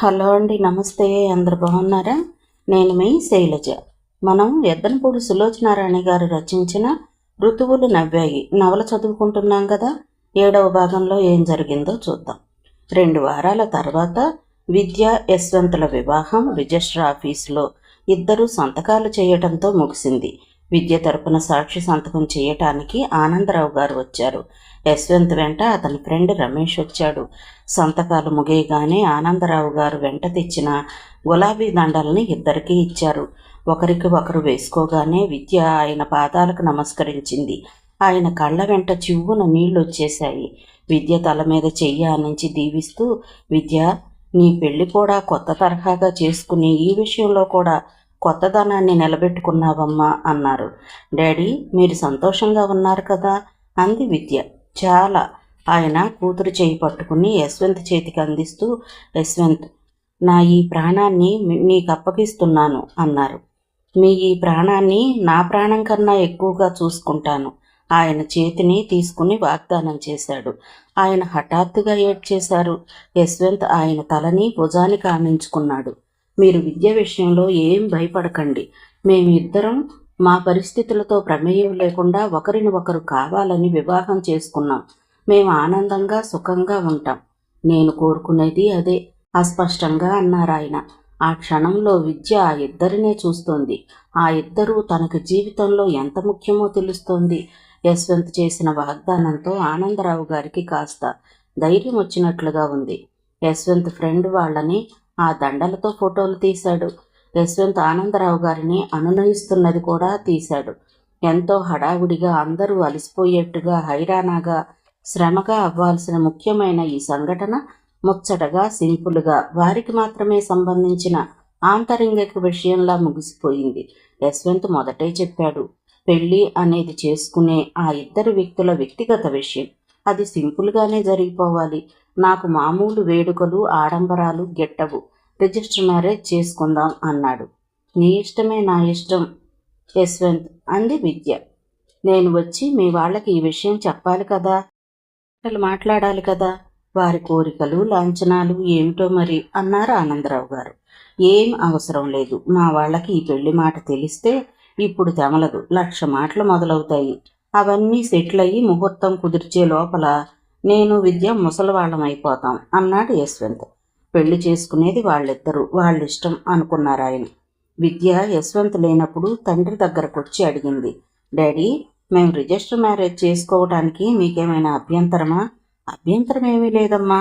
Hello అండి, నమస్తే. అందరు బాగున్నారా? నేను మీ శైలజ. మనం ఎద్దనపూడి సులోచనారాణి గారు రచించిన ఋతువులు నవ్వాయి నవల చదువుకుంటున్నాం కదా. 7వ భాగంలో ఏం జరిగిందో చూద్దాం. 2 వారాల తర్వాత విద్య యశ్వంతుల వివాహం రిజిస్టర్ ఆఫీసులో ఇద్దరు సంతకాలు చేయటంతో ముగిసింది. విద్య తరపున సాక్షి సంతకం చేయటానికి ఆనందరావు గారు వచ్చారు. యశ్వంత్ వెంట అతని ఫ్రెండ్ రమేష్ వచ్చాడు. సంతకాలు ముగియగానే ఆనందరావు గారు వెంట తెచ్చిన గులాబీ దండల్ని ఇద్దరికీ ఇచ్చారు. ఒకరికి ఒకరు వేసుకోగానే విద్య ఆయన పాదాలకు నమస్కరించింది. ఆయన కళ్ళ వెంట చివ్వున నీళ్లొచ్చేశాయి. విద్య తల మీద చెయ్యి ఆనించి దీవిస్తూ, విద్య, నీ పెళ్లి కూడా కొత్త తరహాగా చేసుకుని ఈ విషయంలో కూడా కొత్తదనాన్ని నిలబెట్టుకున్నావమ్మా అన్నారు. డాడీ, మీరు సంతోషంగా ఉన్నారు కదా అంది విద్య. చాలా. ఆయన కూతురు చేయి పట్టుకుని యశ్వంత్ చేతికి అందిస్తూ, యశ్వంత్, నా ఈ ప్రాణాన్ని నీకు అప్పగిస్తున్నాను అన్నారు. మీ ఈ ప్రాణాన్ని నా ప్రాణం కన్నా ఎక్కువగా చూసుకుంటాను. ఆయన చేతిని తీసుకుని వాగ్దానం చేశాడు. ఆయన హఠాత్తుగా ఏడ్చేశారు. యశ్వంత్ ఆయన తలని భుజానికి ఆనించుకున్నాడు. మీరు విద్య విషయంలో ఏం భయపడకండి. మేమిద్దరం మా పరిస్థితులతో ప్రమేయం లేకుండా ఒకరిని ఒకరు కావాలని వివాహం చేసుకున్నాం. మేము ఆనందంగా సుఖంగా ఉంటాం. నేను కోరుకునేది అదే అస్పష్టంగా అన్నారాయన. ఆ క్షణంలో విద్య ఆ ఇద్దరినే చూస్తోంది. ఆ ఇద్దరూ తనకు జీవితంలో ఎంత ముఖ్యమో తెలుస్తోంది. యశ్వంత్ చేసిన వాగ్దానంతో ఆనందరావు గారికి కాస్త ధైర్యం వచ్చినట్లుగా ఉంది. యశ్వంత్ ఫ్రెండ్ వాళ్ళని ఆ దండలతో ఫోటోలు తీశాడు. యశ్వంత్ ఆనందరావు గారిని అనునయిస్తున్నది కూడా తీశాడు. ఎంతో హడావుడిగా, అందరూ అలసిపోయేట్టుగా, హైరానాగా, శ్రమగా అవ్వాల్సిన ముఖ్యమైన ఈ సంఘటన ముచ్చటగా, సింపుల్గా, వారికి మాత్రమే సంబంధించిన ఆంతరింగిక విషయంలా ముగిసిపోయింది. యశ్వంత్ మొదటే చెప్పాడు, పెళ్ళి అనేది చేసుకునే ఆ ఇద్దరు వ్యక్తుల వ్యక్తిగత విషయం. అది సింపుల్గానే జరిగిపోవాలి. నాకు మామూలు వేడుకలు, ఆడంబరాలు గిట్టవు. రిజిస్టర్ మ్యారేజ్ చేసుకుందాం అన్నాడు. నీ ఇష్టమే నా ఇష్టం యశ్వంత్ అంది విద్య. నేను వచ్చి మీ వాళ్ళకి ఈ విషయం చెప్పాలి కదా, మాట్లాడాలి కదా. వారి కోరికలు, లాంఛనాలు ఏమిటో మరి అన్నారు ఆనందరావు గారు. ఏం అవసరం లేదు. మా వాళ్ళకి ఈ పెళ్లి మాట తెలిస్తే ఇప్పుడు తెమలదు. 1,00,000 మాటలు మొదలవుతాయి. అవన్నీ సెటిల్ అయ్యి ముహూర్తం కుదిర్చే లోపల నేను విద్య ముసలివాళ్ళం అయిపోతాం అన్నాడు యశ్వంత్. పెళ్లి చేసుకునేది వాళ్ళిద్దరూ, వాళ్ళిష్టం అనుకున్నారు ఆయన. విద్య యశ్వంత్ లేనప్పుడు తండ్రి దగ్గరకు వచ్చి అడిగింది, డాడీ, మేము రిజిస్టర్ మ్యారేజ్ చేసుకోవడానికి మీకేమైనా అభ్యంతరమా? అభ్యంతరం ఏమీ లేదమ్మా.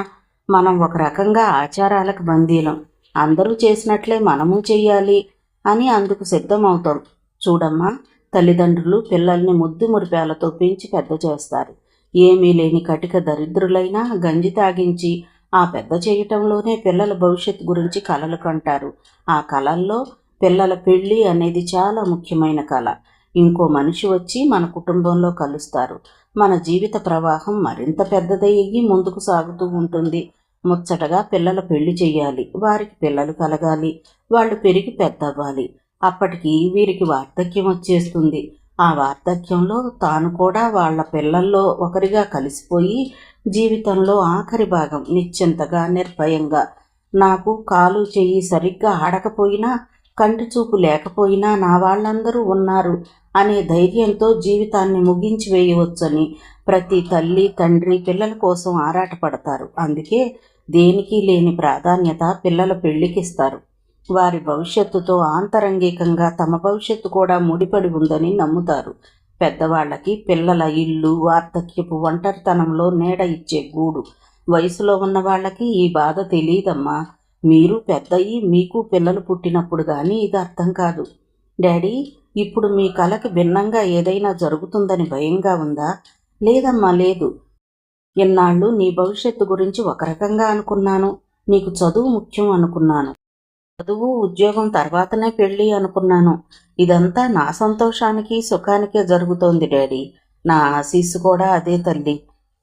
మనం ఒక రకంగా ఆచారాలకు బందీలం. అందరూ చేసినట్లే మనము చెయ్యాలి అని అందుకు సిద్ధమవుతాం. చూడమ్మా, తల్లిదండ్రులు పిల్లల్ని ముద్దు మురిపాలతో పెంచి పెద్ద చేస్తారు. ఏమీ లేని కటిక దరిద్రులైనా గంజి తాగించి ఆ పెద్ద చేయటంలోనే పిల్లల భవిష్యత్తు గురించి కలలు కంటారు. ఆ కలల్లో పిల్లల పెళ్ళి అనేది చాలా ముఖ్యమైన కళ. ఇంకో మనిషి వచ్చి మన కుటుంబంలో కలుస్తారు. మన జీవిత ప్రవాహం మరింత పెద్దదయ్యి ముందుకు సాగుతూ ఉంటుంది. ముచ్చటగా పిల్లల పెళ్లి చెయ్యాలి. వారికి పిల్లలు కలగాలి. వాళ్ళు పెరిగి పెద్దవ్వాలి. అప్పటికి వీరికి వార్ధక్యం వచ్చేస్తుంది. ఆ వార్ధక్యంలో తాను కూడా వాళ్ళ పిల్లల్లో ఒకరిగా కలిసిపోయి జీవితంలో ఆఖరి భాగం నిశ్చింతగా, నిర్భయంగా, నాకు కాలు చెయ్యి సరిగ్గా ఆడకపోయినా, కంటి చూపు లేకపోయినా నా వాళ్ళందరూ ఉన్నారు అనే ధైర్యంతో జీవితాన్ని ముగించి వేయవచ్చని ప్రతి తల్లి, తండ్రి పిల్లల కోసం ఆరాటపడతారు. అందుకే దేనికి లేని ప్రాధాన్యత పిల్లల పెళ్లికిస్తారు. వారి భవిష్యత్తుతో ఆంతరంగికంగా తమ భవిష్యత్తు కూడా ముడిపడి ఉందని నమ్ముతారు. పెద్దవాళ్ళకి పిల్లల ఇల్లు వార్ధక్యపు ఒంటరితనంలో నీడ ఇచ్చే గూడు. వయసులో ఉన్న వాళ్ళకి ఈ బాధ తెలియదమ్మా. మీరు పెద్దయి మీకు పిల్లలు పుట్టినప్పుడు కానీ ఇది అర్థం కాదు. డాడీ, ఇప్పుడు మీ కలకి భిన్నంగా ఏదైనా జరుగుతుందని భయంగా ఉందా? లేదమ్మా, లేదు. ఇన్నాళ్ళు నీ భవిష్యత్తు గురించి ఒక రకంగా అనుకున్నాను. నీకు చదువు ముఖ్యం అనుకున్నాను. చదువు, ఉద్యోగం తర్వాతనే పెళ్ళి అనుకున్నాను. ఇదంతా నా సంతోషానికి, సుఖానికే జరుగుతోంది డాడీ. నా ఆశీస్సు కూడా అదే తల్లి.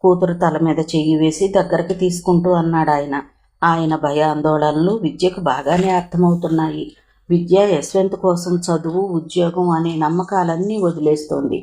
కూతురు తల మీద చెయ్యి వేసి దగ్గరికి తీసుకుంటూ అన్నాడు ఆయన. ఆయన భయాందోళనలు విద్యకు బాగానే అర్థమవుతున్నాయి. విద్య యశ్వంత్ కోసం చదువు, ఉద్యోగం అనే నమ్మకాలన్నీ వదిలేస్తోంది.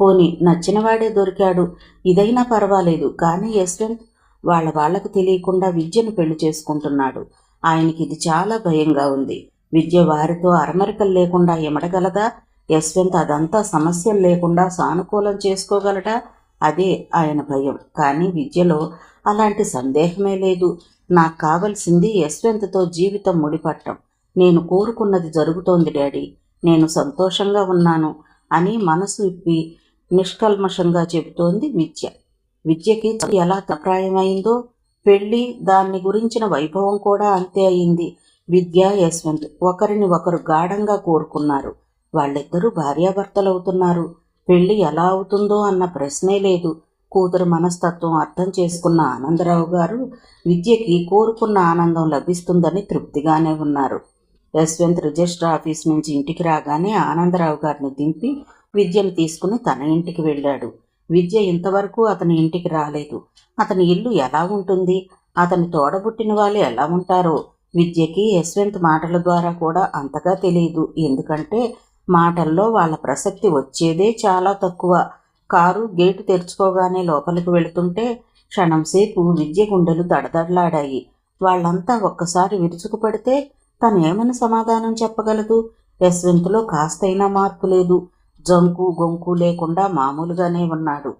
పోని నచ్చినవాడే దొరికాడు, ఇదైనా పర్వాలేదు. కానీ యశ్వంత్ వాళ్ళకు తెలియకుండా విద్యను పెళ్లి చేసుకుంటున్నాడు. ఆయనకి ఇది చాలా భయంగా ఉంది. విద్య వారితో అరమరికలు లేకుండా ఎమడగలదా? యశ్వంత్ అదంతా సమస్యలు లేకుండా సానుకూలం చేసుకోగలడా? అదే ఆయన భయం. కానీ విద్యలో అలాంటి సందేహమే లేదు. నాకు కావలసింది యశ్వంత్తో జీవితం ముడిపట్టం. నేను కోరుకున్నది జరుగుతోంది డాడీ, నేను సంతోషంగా ఉన్నాను అని మనసు విప్పి నిష్కల్మషంగా చెబుతోంది విద్య. విద్యకి ఎలా అభిప్రాయమైందో పెళ్లి, దాన్ని గురించిన వైభవం కూడా అంతే అయింది. విద్య, యశ్వంత్ ఒకరిని ఒకరు గాఢంగా కోరుకున్నారు. వాళ్ళిద్దరూ భార్యాభర్తలవుతున్నారు. పెళ్లి ఎలా అవుతుందో అన్న ప్రశ్నే లేదు. కూతురు మనస్తత్వం అర్థం చేసుకున్న ఆనందరావు గారు విద్యకి కోరుకున్న ఆనందం లభిస్తుందని తృప్తిగానే ఉన్నారు. యశ్వంత్ రిజిస్టర్ ఆఫీస్ నుంచి ఇంటికి రాగానే ఆనందరావు గారిని దింపి విద్యను తీసుకుని తన ఇంటికి వెళ్ళాడు. విద్య ఇంతవరకు అతని ఇంటికి రాలేదు. అతని ఇల్లు ఎలా ఉంటుంది, అతని తోడబుట్టిన వాళ్ళు ఎలా ఉంటారో విద్యకి యశ్వంత్ మాటల ద్వారా కూడా అంతగా తెలియదు. ఎందుకంటే మాటల్లో వాళ్ళ ప్రసక్తి వచ్చేదే చాలా తక్కువ. కారు గేటు తెరుచుకోగానే లోపలికి వెళుతుంటే క్షణంసేపు విద్య గుండెలు దడదడలాడాయి. వాళ్ళంతా ఒక్కసారి విరుచుకుపడితే తను ఏమని సమాధానం చెప్పగలదు? యశ్వంత్లో కాస్తైనా మార్పు లేదు. జంకు గొంకు లేకుండా మామూలుగానే ఉన్నాడు.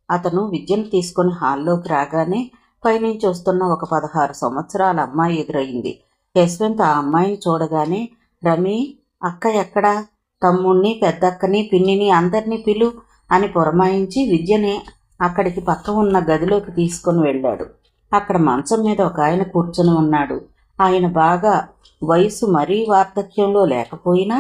అతను విద్యను తీసుకుని హాల్లోకి రాగానే పైనుంచి వస్తున్న ఒక 16 సంవత్సరాల అమ్మాయి ఎదురయింది. యశ్వంత్ ఆ అమ్మాయిని చూడగానే, రమి, అక్క ఎక్కడా? తమ్ముణ్ణి, పెద్దక్కని, పిన్నిని అందరినీ పిలు అని పురమాయించి విద్యని అక్కడికి పక్క ఉన్న గదిలోకి తీసుకుని వెళ్ళాడు. అక్కడ మంచం మీద ఒక ఆయన కూర్చొని ఉన్నాడు. ఆయన బాగా వయసు మరీ వార్ధక్యంలో లేకపోయినా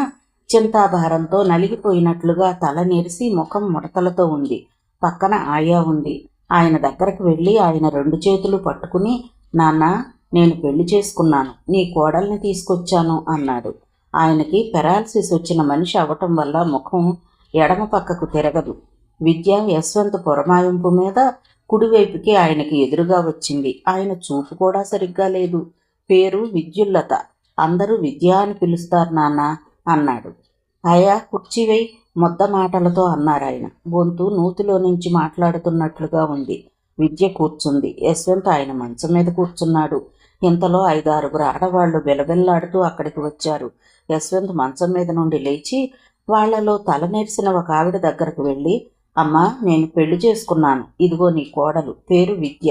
చింతాభారంతో నలిగిపోయినట్లుగా తల నెరిసి ముఖం ముడతలతో ఉంది. పక్కన ఆయా ఉంది. ఆయన దగ్గరకు వెళ్ళి ఆయన 2 చేతులు పట్టుకుని, నాన్న, నేను పెళ్లి చేసుకున్నాను, నీ కోడల్ని తీసుకొచ్చాను అన్నాడు. ఆయనకి పెరాలసిస్ వచ్చిన మనిషి అవటం వల్ల ముఖం ఎడమ పక్కకు తిరగదు. విద్య యశ్వంత్ పురమాయింపు మీద కుడివైపుకి ఆయనకి ఎదురుగా వచ్చింది. ఆయన చూపు కూడా సరిగ్గా లేదు. పేరు విద్యుల్లత. అందరూ విద్య అని పిలుస్తారు నాన్న అన్నాడు. ఆయా కుర్చీవై మొద్ద మాటలతో అన్నారాయన. గొంతు నూతిలో నుంచి మాట్లాడుతున్నట్లుగా ఉంది. విద్య కూర్చుంది. యశ్వంత్ ఆయన మంచం మీద కూర్చున్నాడు. ఇంతలో 5-6 ఆడవాళ్లు బెలబెల్లాడుతూ అక్కడికి వచ్చారు. యశ్వంత్ మంచం మీద నుండి లేచి వాళ్లలో తల నెరిసిన ఒక ఆవిడ దగ్గరకు వెళ్ళి, అమ్మా, నేను పెళ్లి చేసుకున్నాను, ఇదిగో నీ కోడలు, పేరు విద్య.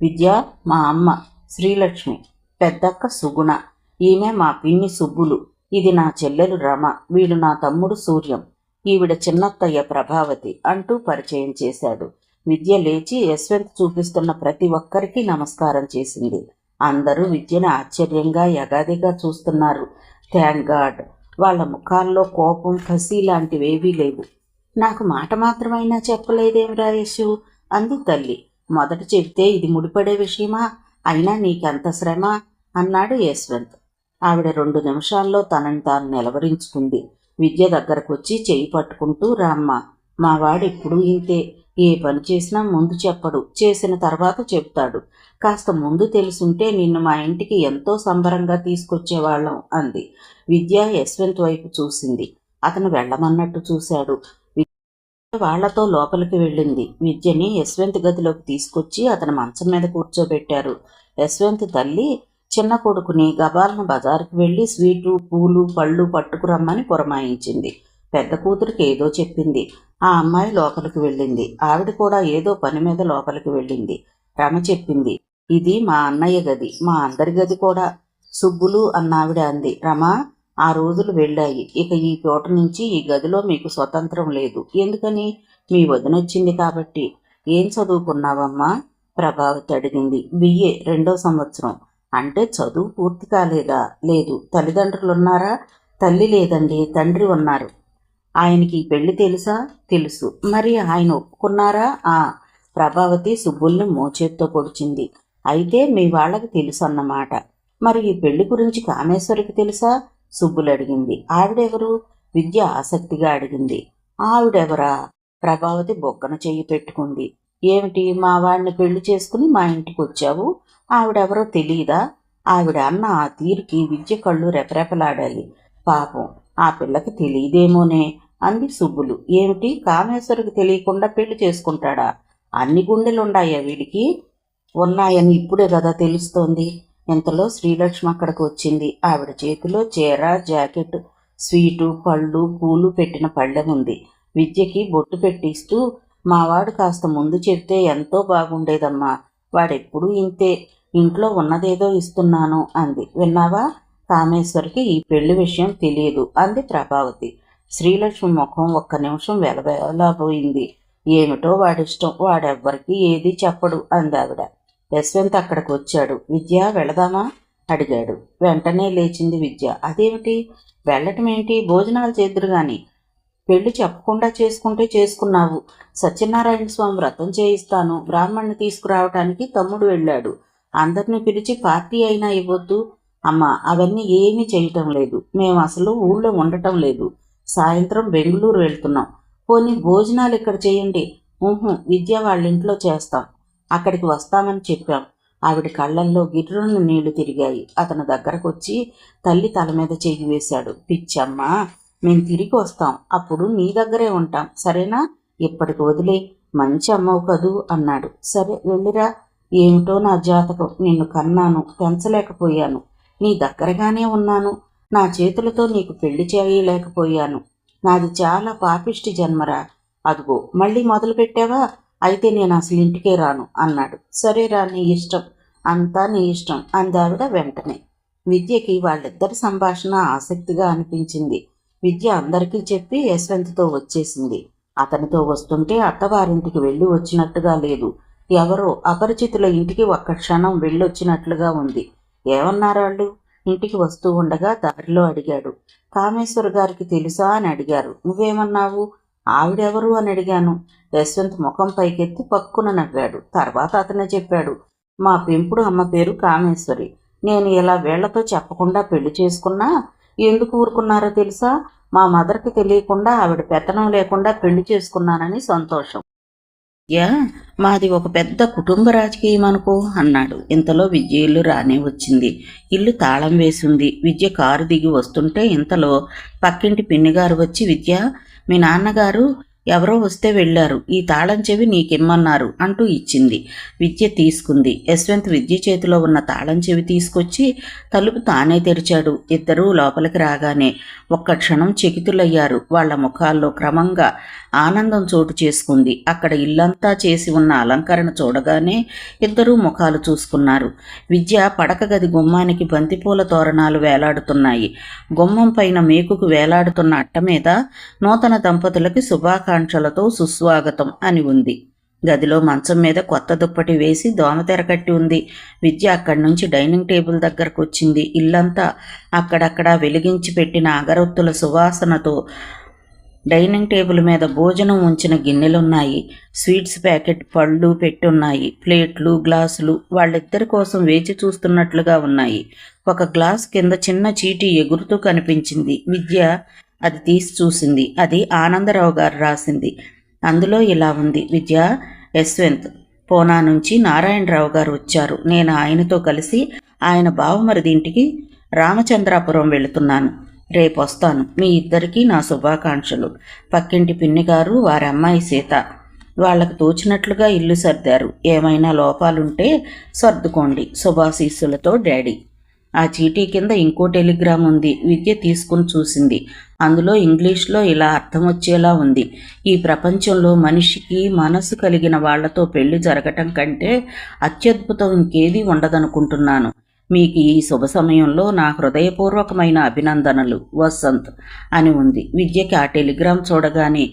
విద్య మా అమ్మ శ్రీలక్ష్మి, పెద్దక్క సుగుణ, ఈమె మా పిన్ని సుబ్బులు, ఇది నా చెల్లెలు రమ, వీడు నా తమ్ముడు సూర్యం, ఈవిడ చిన్నత్తయ్య ప్రభావతి అంటూ పరిచయం చేశాడు. విద్య లేచి యశ్వంత్ చూపిస్తున్న ప్రతి ఒక్కరికి నమస్కారం చేసింది. అందరూ విద్యను ఆశ్చర్యంగా యగాదిగా చూస్తున్నారు. థ్యాంక్ గాడ్, వాళ్ళ ముఖాల్లో కోపం, కసి లాంటివేవీ లేవు. నాకు మాట మాత్రమైనా చెప్పలేదేమిరా యశు అంది తల్లి. మొదట చెబితే ఇది ముడిపడే విషయమా? అయినా నీకెంత శ్రమ అన్నాడు యశ్వంత్. ఆవిడ 2 నిమిషాల్లో తనని తాను నిలవరించుకుంది. విద్య దగ్గరకు వచ్చి చెయ్యి పట్టుకుంటూ, రామ్మ, మావాడు ఇప్పుడు ఇంతే, ఏ పని చేసినా ముందు చెప్పడు, చేసిన తర్వాత చెప్తాడు. కాస్త ముందు తెలుసుంటే నిన్ను మా ఇంటికి ఎంతో సంబరంగా తీసుకొచ్చేవాళ్ళం అంది. విద్య యశ్వంత్ వైపు చూసింది. అతను వెళ్ళమన్నట్టు చూశాడు. వాళ్లతో లోపలికి వెళ్ళింది. విద్యని యశ్వంత్ గదిలోకి తీసుకొచ్చి అతని మంచం మీద కూర్చోబెట్టారు. యశ్వంత్ తల్లి చిన్న కొడుకుని గబాలను బజారుకు వెళ్ళి స్వీటు, పూలు, పళ్ళు పట్టుకురమ్మని పురమాయించింది. పెద్ద కూతురికి ఏదో చెప్పింది. ఆ అమ్మాయి లోపలికి వెళ్ళింది. ఆవిడ కూడా ఏదో పని మీద లోపలికి వెళ్ళింది. రమ చెప్పింది, ఇది మా అన్నయ్య గది, మా అందరి గది కూడా, సుబ్బులు అన్నావిడ అంది. రమ, ఆ రోజులు వెళ్ళాయి. ఇక ఈ పూట నుంచి ఈ గదిలో మీకు స్వతంత్రం లేదు. ఎందుకని? మీ వదినొచ్చింది కాబట్టి. ఏం చదువుకున్నావమ్మా? ప్రభావతి అడిగింది. BA 2వ సంవత్సరం. అంటే చదువు పూర్తి కాలేదా? లేదు. తల్లిదండ్రులున్నారా? తల్లి లేదండి, తండ్రి ఉన్నారు. ఆయనకి ఈ పెళ్లి తెలుసా? తెలుసు. మరి ఆయన ఒప్పుకున్నారా? ప్రభావతి సుబ్బుల్ని మోచేత్తో పొడిచింది. అయితే మీ వాళ్ళకి తెలుసు అన్నమాట. మరి ఈ పెళ్లి గురించి కామేశ్వరికి తెలుసా? సుబ్బులు అడిగింది. ఆవిడెవరు? విద్య ఆసక్తిగా అడిగింది. ఆవిడెవరా? ప్రభావతి బొగ్గన చెయ్యి పెట్టుకుంది. ఏమిటి, మా వాడిని పెళ్లి చేసుకుని మా ఇంటికి వచ్చావు, ఆవిడెవరో తెలియదా? ఆవిడ అన్న ఆ తీరుకి విద్య కళ్ళు రెపరెపలాడాయి. పాపం, ఆ పిల్లకి తెలియదేమోనే అంది సుబ్బులు. ఏమిటి, కామేశ్వరికి తెలియకుండా పెళ్లి చేసుకుంటాడా? అన్ని గుండెలున్నాయా వీడికి? ఉన్నాయని ఇప్పుడే కదా తెలుస్తోంది. ఇంతలో శ్రీలక్ష్మి అక్కడికి వచ్చింది. ఆవిడ చేతిలో చీర, జాకెట్, స్వీటు, పళ్ళు, పూలు పెట్టిన పళ్ళెం ఉంది. విద్యకి బొట్టు పెట్టిస్తూ, మావాడు కాస్త ముందు చెప్తే ఎంతో బాగుండేదమ్మా, వాడెప్పుడూ ఇంతే, ఇంట్లో ఉన్నదేదో ఇస్తున్నాను అంది. విన్నావా, కామేశ్వరికి ఈ పెళ్లి విషయం తెలియదు అంది ప్రభావతి. శ్రీలక్ష్మి ముఖం ఒక్క నిమిషం వెలవెలబోయింది. ఏమిటో వాడిష్టం, వాడెవ్వరికి ఏదీ చెప్పడు అందావిడ. యశ్వంత్ అక్కడికి వచ్చాడు. విద్య వెళదామా అడిగాడు. వెంటనే లేచింది విద్య. అదేమిటి, వెళ్ళటం ఏంటి, భోజనాలు చేద్దురు గాని, పెళ్లి చెప్పకుండా చేసుకుంటే చేసుకున్నావు. సత్యనారాయణ స్వామి వ్రతం చేయిస్తాను, బ్రాహ్మణ్ణి తీసుకురావటానికి తమ్ముడు వెళ్ళాడు. అందరినీ పిలిచి పార్టీ అయినా ఇవ్వద్దు. అమ్మా, అవన్నీ ఏమీ చేయటం లేదు. మేము అసలు ఊళ్ళో ఉండటం లేదు. సాయంత్రం బెంగళూరు వెళ్తున్నాం. పోనీ భోజనాలు ఇక్కడ చేయండి. విద్య వాళ్ళ ఇంట్లో చేస్తాం, అక్కడికి వస్తామని చెప్పాం. ఆవిడ కళ్ళల్లో గిర్రున నీళ్లు తిరిగాయి. అతను దగ్గరకు వచ్చి తల్లి తల మీద చెయ్యి వేశాడు. పిచ్చమ్మా, మేము తిరిగి వస్తాం, అప్పుడు నీ దగ్గరే ఉంటాం, సరేనా? ఇప్పటికి వదిలే, మంచి అమ్మవు కదూ అన్నాడు. సరే వెళ్ళిరా. ఏమిటో నా జాతకం, నిన్ను కన్నాను, పెంచలేకపోయాను, నీ దగ్గరగానే ఉన్నాను, నా చేతులతో నీకు పెళ్లి చేయలేకపోయాను. నాది చాలా పాపిష్టి జన్మరా. అదిగో మళ్ళీ మొదలు పెట్టావా, అయితే నేను అసలు ఇంటికే రాను అన్నాడు. సరేరా, నీ ఇష్టం, అంతా నీ ఇష్టం అందావిడ వెంటనే. విద్యకి వాళ్ళిద్దరి సంభాషణ ఆసక్తిగా అనిపించింది. విద్య అందరికీ చెప్పి యశ్వంత్తో వచ్చేసింది. అతనితో వస్తుంటే అత్తవారింటికి వెళ్ళి వచ్చినట్టుగా లేదు, ఎవరో అపరిచితుల ఇంటికి ఒక్క క్షణం వెళ్ళొచ్చినట్లుగా ఉంది. ఏమన్నారాళ్ళు? ఇంటికి వస్తూ ఉండగా దారిలో అడిగాడు. కామేశ్వర్ గారికి తెలుసా అని అడిగారు. నువ్వేమన్నావు? ఆవిడెవరు అని అడిగాను. యశ్వంత్ ముఖం పైకెత్తి పక్కున నవ్వాడు. తర్వాత అతనే చెప్పాడు. మా పెంపుడు అమ్మ పేరు కామేశ్వరి. నేను ఇలా వీళ్లతో చెప్పకుండా పెళ్లి చేసుకున్నా ఎందుకు ఊరుకున్నారో తెలుసా? మా మదర్కి తెలియకుండా, ఆవిడ పెత్తనం లేకుండా పెళ్లి చేసుకున్నానని సంతోషం. మాది ఒక పెద్ద కుటుంబ రాజకీయం అనుకో అన్నాడు. ఇంతలో విద్య ఇల్లు రానే వచ్చింది. ఇల్లు తాళం వేసింది. విద్య కారు దిగి వస్తుంటే ఇంతలో పక్కింటి పిన్నిగారు వచ్చి, విద్య, మీ నాన్నగారు ఎవరో వస్తే వెళ్ళారు, ఈ తాళం చెవి నీకిమ్మన్నారు అంటూ ఇచ్చింది. విద్య తీసుకుంది. యశ్వంత్ విద్య చేతిలో ఉన్న తాళం చెవి తీసుకొచ్చి తలుపు తానే తెరిచాడు. ఇద్దరూ లోపలికి రాగానే ఒక్క క్షణం చకితులయ్యారు. వాళ్ల ముఖాల్లో క్రమంగా ఆనందం చోటు చేసుకుంది. అక్కడ ఇల్లంతా చేసి ఉన్న అలంకరణ చూడగానే ఇద్దరూ ముఖాలు చూసుకున్నారు. విద్య పడక గది గుమ్మానికి బంతిపూల తోరణాలు వేలాడుతున్నాయి. గుమ్మం పైన మేకుకు వేలాడుతున్న అట్ట మీద నూతన దంపతులకి శుభాకాంక్షలతో సుస్వాగతం అని ఉంది. గదిలో మంచం మీద కొత్త దుప్పటి వేసి దోమతెర కట్టి ఉంది. విద్య అక్కడి నుంచి డైనింగ్ టేబుల్ దగ్గరకు వచ్చింది. ఇల్లంతా అక్కడక్కడ వెలిగించి పెట్టిన అగరొత్తుల సువాసనతో డైనింగ్ టేబుల్ మీద భోజనం ఉంచిన గిన్నెలున్నాయి. స్వీట్స్ ప్యాకెట్, పళ్ళు పెట్టున్నాయి. ప్లేట్లు, గ్లాసులు వాళ్ళిద్దరి కోసం వేచి చూస్తున్నట్లుగా ఉన్నాయి. ఒక గ్లాస్ కింద చిన్న చీటీ ఎగురుతూ కనిపించింది. విద్య అది తీసి చూసింది. అది ఆనందరావు గారు రాసింది. అందులో ఇలా ఉంది. విద్య, యశ్వంత్, పూనా నుంచి నారాయణరావు గారు వచ్చారు. నేను ఆయనతో కలిసి ఆయన బావమరిది ఇంటికి రామచంద్రాపురం వెళుతున్నాను. రేపు వస్తాను. మీ ఇద్దరికీ నా శుభాకాంక్షలు. పక్కింటి పిన్నిగారు, వారి అమ్మాయి సీత. వాళ్లకు తోచినట్లుగా ఇల్లు సర్దారు. ఏమైనా లోపాలుంటే సర్దుకోండి. శుభాశీస్సులతో డాడీ. ఆ చీటీ కింద ఇంకో టెలిగ్రామ్ ఉంది. విద్య తీసుకుని చూసింది. అందులో ఇంగ్లీష్లో ఇలా అర్థం వచ్చేలా ఉంది. ఈ ప్రపంచంలో మనిషికి మనసు కలిగిన వాళ్లతో పెళ్లి జరగటం కంటే అత్యద్భుతం ఇంకేదీ ఉండదనుకుంటున్నాను. మీకు ఈ శుభ సమయంలో నా హృదయపూర్వకమైన అభినందనలు, వసంత్ అని ఉంది. విద్యకి ఆ టెలిగ్రామ్ చూడగానే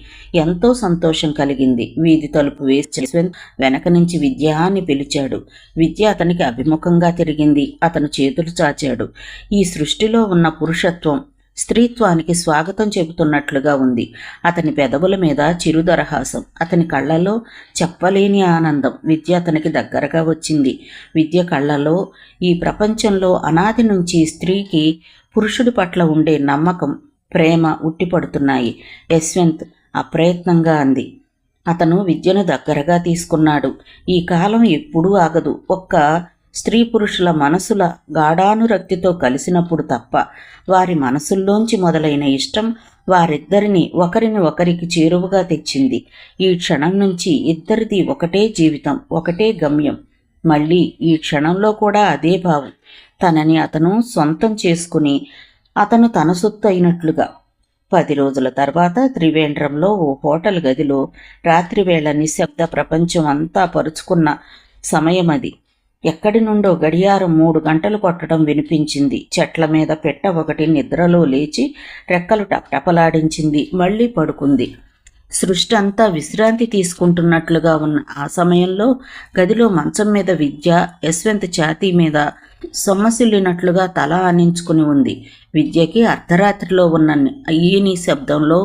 ఎంతో సంతోషం కలిగింది. వీధి తలుపు వేసి వెనక నుంచి విద్య అని పిలిచాడు. విద్య అతనికి అభిముఖంగా తిరిగింది. అతను చేతులు చాచాడు. ఈ సృష్టిలో ఉన్న పురుషత్వం స్త్రీత్వానికి స్వాగతం చెబుతున్నట్లుగా ఉంది. అతని పెదవుల మీద చిరుదరహాసం, అతని కళ్ళలో చెప్పలేని ఆనందం. విద్య అతనికి దగ్గరగా వచ్చింది. విద్య కళ్ళలో ఈ ప్రపంచంలో అనాది నుంచి స్త్రీకి పురుషుడి పట్ల ఉండే నమ్మకం, ప్రేమ ఉట్టిపడుతున్నాయి. యశ్వంత్ అప్రయత్నంగా అంది. అతను విద్యను దగ్గరగా తీసుకున్నాడు. ఈ కాలం ఎప్పుడూ ఆగదు. ఒక్క స్త్రీ పురుషుల మనసుల గాఢానురక్తితో కలిసినప్పుడు తప్ప వారి మనసుల్లోంచి మొదలైన ఇష్టం వారిద్దరిని ఒకరిని ఒకరికి చేరువగా తెచ్చింది. ఈ క్షణం నుంచి ఇద్దరిది ఒకటే జీవితం, ఒకటే గమ్యం. మళ్ళీ ఈ క్షణంలో కూడా అదే భావం. తనని అతను సొంతం చేసుకుని అతను తన సొత్తు అయినట్లుగా. 10 రోజుల తర్వాత త్రివేంద్రంలో ఓ హోటల్ గదిలో రాత్రివేళ నిశ్శబ్ద ప్రపంచం అంతా పరుచుకున్న సమయమది. ఎక్కడి నుండో గడియారం 3 గంటలు కొట్టడం వినిపించింది. చెట్ల మీద పెట్ట ఒకటి నిద్రలో లేచి రెక్కలు టపటపలాడించింది. మళ్ళీ పడుకుంది. సృష్టి అంతా విశ్రాంతి తీసుకుంటున్నట్లుగా ఉన్న ఆ సమయంలో గదిలో మంచం మీద విద్య యశ్వంత్ ఛాతీ మీద సొమ్మసిల్లినట్లుగా తల ఆనించుకుని ఉంది. విద్యకి అర్ధరాత్రిలో ఉన్న ఈ నిశ్శబ్దంలో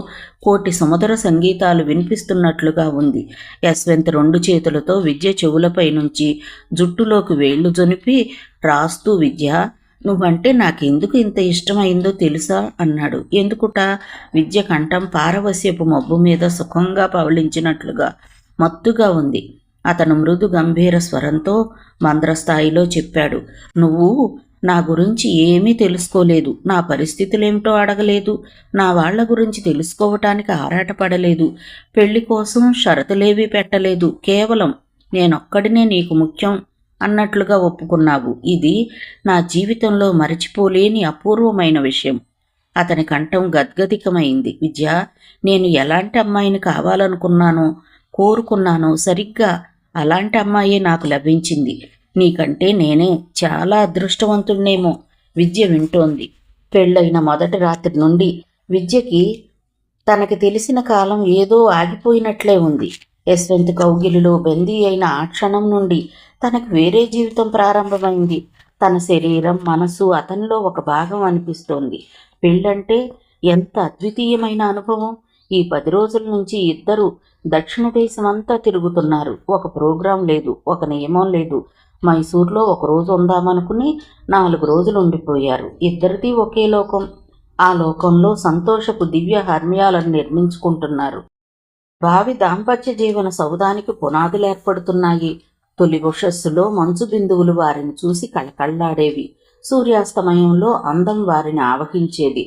కోటి సుమధుర సంగీతాలు వినిపిస్తున్నట్లుగా ఉంది. యశ్వంత్ 2 చేతులతో విద్య చెవులపై నుంచి జుట్టులోకి వేళ్లు జొనిపి రాస్తూ, విద్య, నువ్వంటే నాకెందుకు ఇంత ఇష్టమైందో తెలుసా అన్నాడు. ఎందుకుట? విద్య కంఠం పారవస్యపు మబ్బు మీద సుఖంగా పవళించినట్లుగా మత్తుగా ఉంది. అతను మృదు గంభీర స్వరంతో మంద్రస్థాయిలో చెప్పాడు, నువ్వు నా గురించి ఏమీ తెలుసుకోలేదు, నా పరిస్థితులేమిటో అడగలేదు, నా వాళ్ల గురించి తెలుసుకోవటానికి ఆరాటపడలేదు, పెళ్లి కోసం షరతులేవీ పెట్టలేదు, కేవలం నేనొక్కడినే నీకు ముఖ్యం అన్నట్లుగా ఒప్పుకున్నావు. ఇది నా జీవితంలో మరచిపోలేని అపూర్వమైన విషయం. అతని కంఠం గద్గదికమైంది. విద్య, నేను ఎలాంటి అమ్మాయిని కావాలనుకున్నానో కోరుకున్నానో సరిగ్గా అలాంటి అమ్మాయే నాకు లభించింది. నీకంటే నేనే చాలా అదృష్టవంతుణ్ణేమో. విద్య వింటోంది. పెళ్ళైన మొదటి రాత్రి నుండి విద్యకి తనకి తెలిసిన కాలం ఏదో ఆగిపోయినట్లే ఉంది. యశ్వంత్ కౌగిలిలో బందీ అయిన ఆ క్షణం నుండి తనకు వేరే జీవితం ప్రారంభమైంది. తన శరీరం, మనసు అతనిలో ఒక భాగం అనిపిస్తోంది. పెళ్ళంటే ఎంత అద్వితీయమైన అనుభవం. ఈ 10 రోజుల నుంచి ఇద్దరు దక్షిణ దేశమంతా తిరుగుతున్నారు. ఒక ప్రోగ్రాం లేదు, ఒక నియమం లేదు. మైసూర్లో 1 రోజు ఉందామనుకుని 4 రోజులు ఉండిపోయారు. ఇద్దరిది ఒకే లోకం. ఆ లోకంలో సంతోషపు దివ్య హర్మ్యాలను నిర్మించుకుంటున్నారు. భావి దాంపత్య జీవన సౌధానికి పునాదులు ఏర్పడుతున్నాయి. తొలి ఉషస్సులో మంచు బిందువులు వారిని చూసి కళకళ్లాడేవి. సూర్యాస్తమయంలో అందం వారిని ఆవహించేది.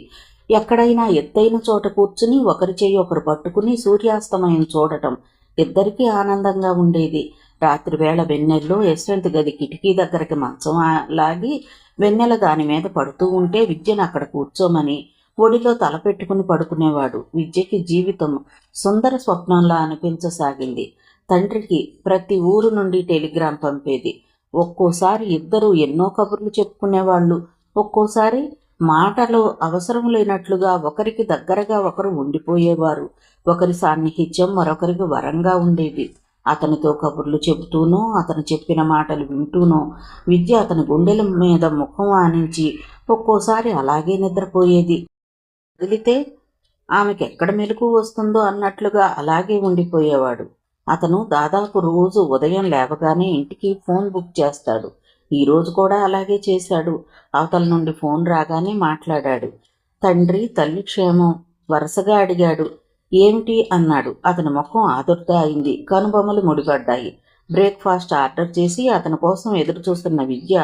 ఎక్కడైనా ఎత్తైన చోట కూర్చుని ఒకరి చెయ్యి ఒకరు పట్టుకుని సూర్యాస్తమయం చూడటం ఇద్దరికీ ఆనందంగా ఉండేది. రాత్రివేళ వెన్నెల్లో యశ్వంత్ గది కిటికీ దగ్గరికి మంచం లాగి వెన్నెల దాని మీద పడుతూ ఉంటే విద్యను అక్కడ కూర్చోమని ఒడిలో తలపెట్టుకుని పడుకునేవాడు. విద్యకి జీవితం సుందర స్వప్నంలా అనిపించసాగింది. తండ్రికి ప్రతి ఊరు నుండి టెలిగ్రామ్ పంపేది. ఒక్కోసారి ఇద్దరు ఎన్నో కబుర్లు చెప్పుకునేవాళ్ళు. ఒక్కోసారి మాటలో అవసరం లేనట్లుగా ఒకరికి దగ్గరగా ఒకరు ఉండిపోయేవారు. ఒకరి సాన్నిహిత్యం మరొకరికి వరంగా ఉండేది. అతనితో కబుర్లు చెబుతూనో అతను చెప్పిన మాటలు వింటూనో విద్య అతని గుండెల మీద ముఖం ఆనించి ఒక్కోసారి అలాగే నిద్రపోయేది. వదిలితే ఆమెకి ఎక్కడ మెలకు వస్తుందో అన్నట్లుగా అలాగే ఉండిపోయేవాడు. అతను దాదాపు రోజు ఉదయం లేవగానే ఇంటికి ఫోన్ బుక్ చేస్తాడు. ఈరోజు కూడా అలాగే చేశాడు. అవతల నుండి ఫోన్ రాగానే మాట్లాడాడు. తండ్రి తల్లి క్షేమం వరుసగా అడిగాడు. ఏమిటి అన్నాడు. అతని ముఖం ఆదుర్దా అయింది. కనుబొమ్మలు ముడిపడ్డాయి. బ్రేక్ఫాస్ట్ ఆర్డర్ చేసి అతని కోసం ఎదురు చూస్తున్న విద్య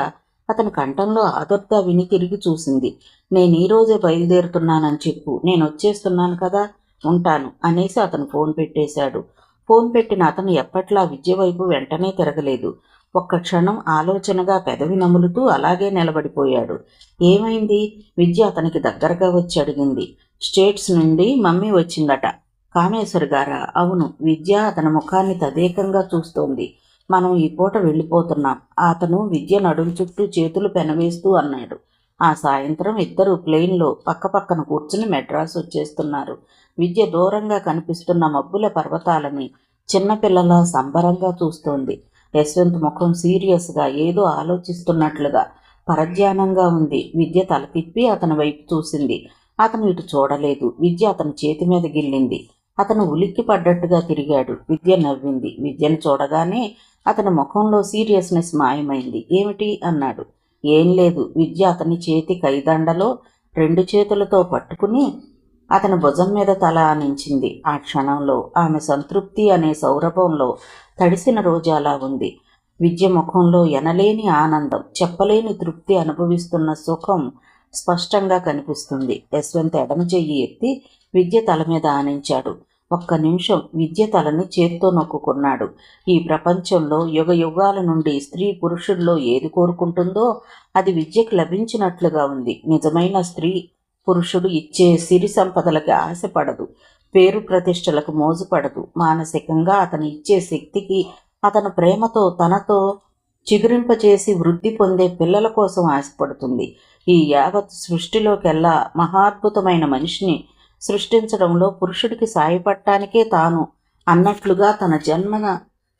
అతని కంఠంలో ఆదుర్దా విని తిరిగి చూసింది. నేను ఈరోజే బయలుదేరుతున్నానని చెప్పు, నేను వచ్చేస్తున్నాను కదా, ఉంటాను అనేసి అతను ఫోన్ పెట్టేశాడు. ఫోన్ పెట్టిన అతను ఎప్పట్లా విద్య వైపు వెంటనే తిరగలేదు. ఒక్క క్షణం ఆలోచనగా పెదవి నములుతూ అలాగే నిలబడిపోయాడు. ఏమైంది? విద్య అతనికి దగ్గరగా వచ్చి అడిగింది. స్టేట్స్ నుండి మమ్మీ వచ్చిందట. కామేశ్వరి గారా? అవును. విద్య అతని ముఖాన్ని తదేకంగా చూస్తోంది. మనం ఈ పూట వెళ్ళిపోతున్నాం. అతను విద్య నడుం చుట్టూ చేతులు పెనవేస్తూ అన్నాడు. ఆ సాయంత్రం ఇద్దరు ప్లేన్లో పక్కపక్కన కూర్చుని మెడ్రాస్ వచ్చేస్తున్నారు. విద్య దూరంగా కనిపిస్తున్న మబ్బుల పర్వతాలని చిన్నపిల్లలా సంబరంగా చూస్తోంది. యశ్వంత్ ముఖం సీరియస్గా ఏదో ఆలోచిస్తున్నట్లుగా పరధ్యానంగా ఉంది. విద్య తల తిప్పి అతని వైపు చూసింది. అతను ఇటు చూడలేదు. విద్య అతని చేతి మీద గిల్లింది. అతను ఉలిక్కి పడ్డట్టుగా తిరిగాడు. విద్య నవ్వింది. విద్యను చూడగానే అతని ముఖంలో సీరియస్నెస్ మాయమైంది. ఏమిటి అన్నాడు. ఏం లేదు. విద్య అతని చేతి కైదండలో 2 చేతులతో పట్టుకుని అతని భుజం మీద తల ఆనించింది. ఆ క్షణంలో ఆమె సంతృప్తి అనే సౌరభంలో తడిసిన రోజాలా ఉంది. విద్య ముఖంలో ఎనలేని ఆనందం, చెప్పలేని తృప్తి, అనుభవిస్తున్న సుఖం స్పష్టంగా కనిపిస్తుంది. యశ్వంత్ ఎడమ చెయ్యి ఎత్తి విద్య తల మీద ఆనించాడు. ఒక్క నిమిషం విద్య తలని చేత్తో నొక్కుకున్నాడు. ఈ ప్రపంచంలో యుగ యుగాల నుండి స్త్రీ పురుషుల్లో ఏది కోరుకుంటుందో అది విద్యకు లభించినట్లుగా ఉంది. నిజమైన స్త్రీ పురుషుడు ఇచ్చే సిరి సంపదలకి ఆశపడదు, పేరు ప్రతిష్టలకు మోజుపడదు. మానసికంగా అతను ఇచ్చే శక్తికి, అతను ప్రేమతో తనతో చిగురింపచేసి వృద్ధి పొందే పిల్లల కోసం ఆశపడుతుంది. ఈ యావత్ సృష్టిలోకెల్లా మహాద్భుతమైన మనిషిని సృష్టించడంలో పురుషుడికి సాయపడటానికే తాను అన్నట్లుగా, తన జన్మన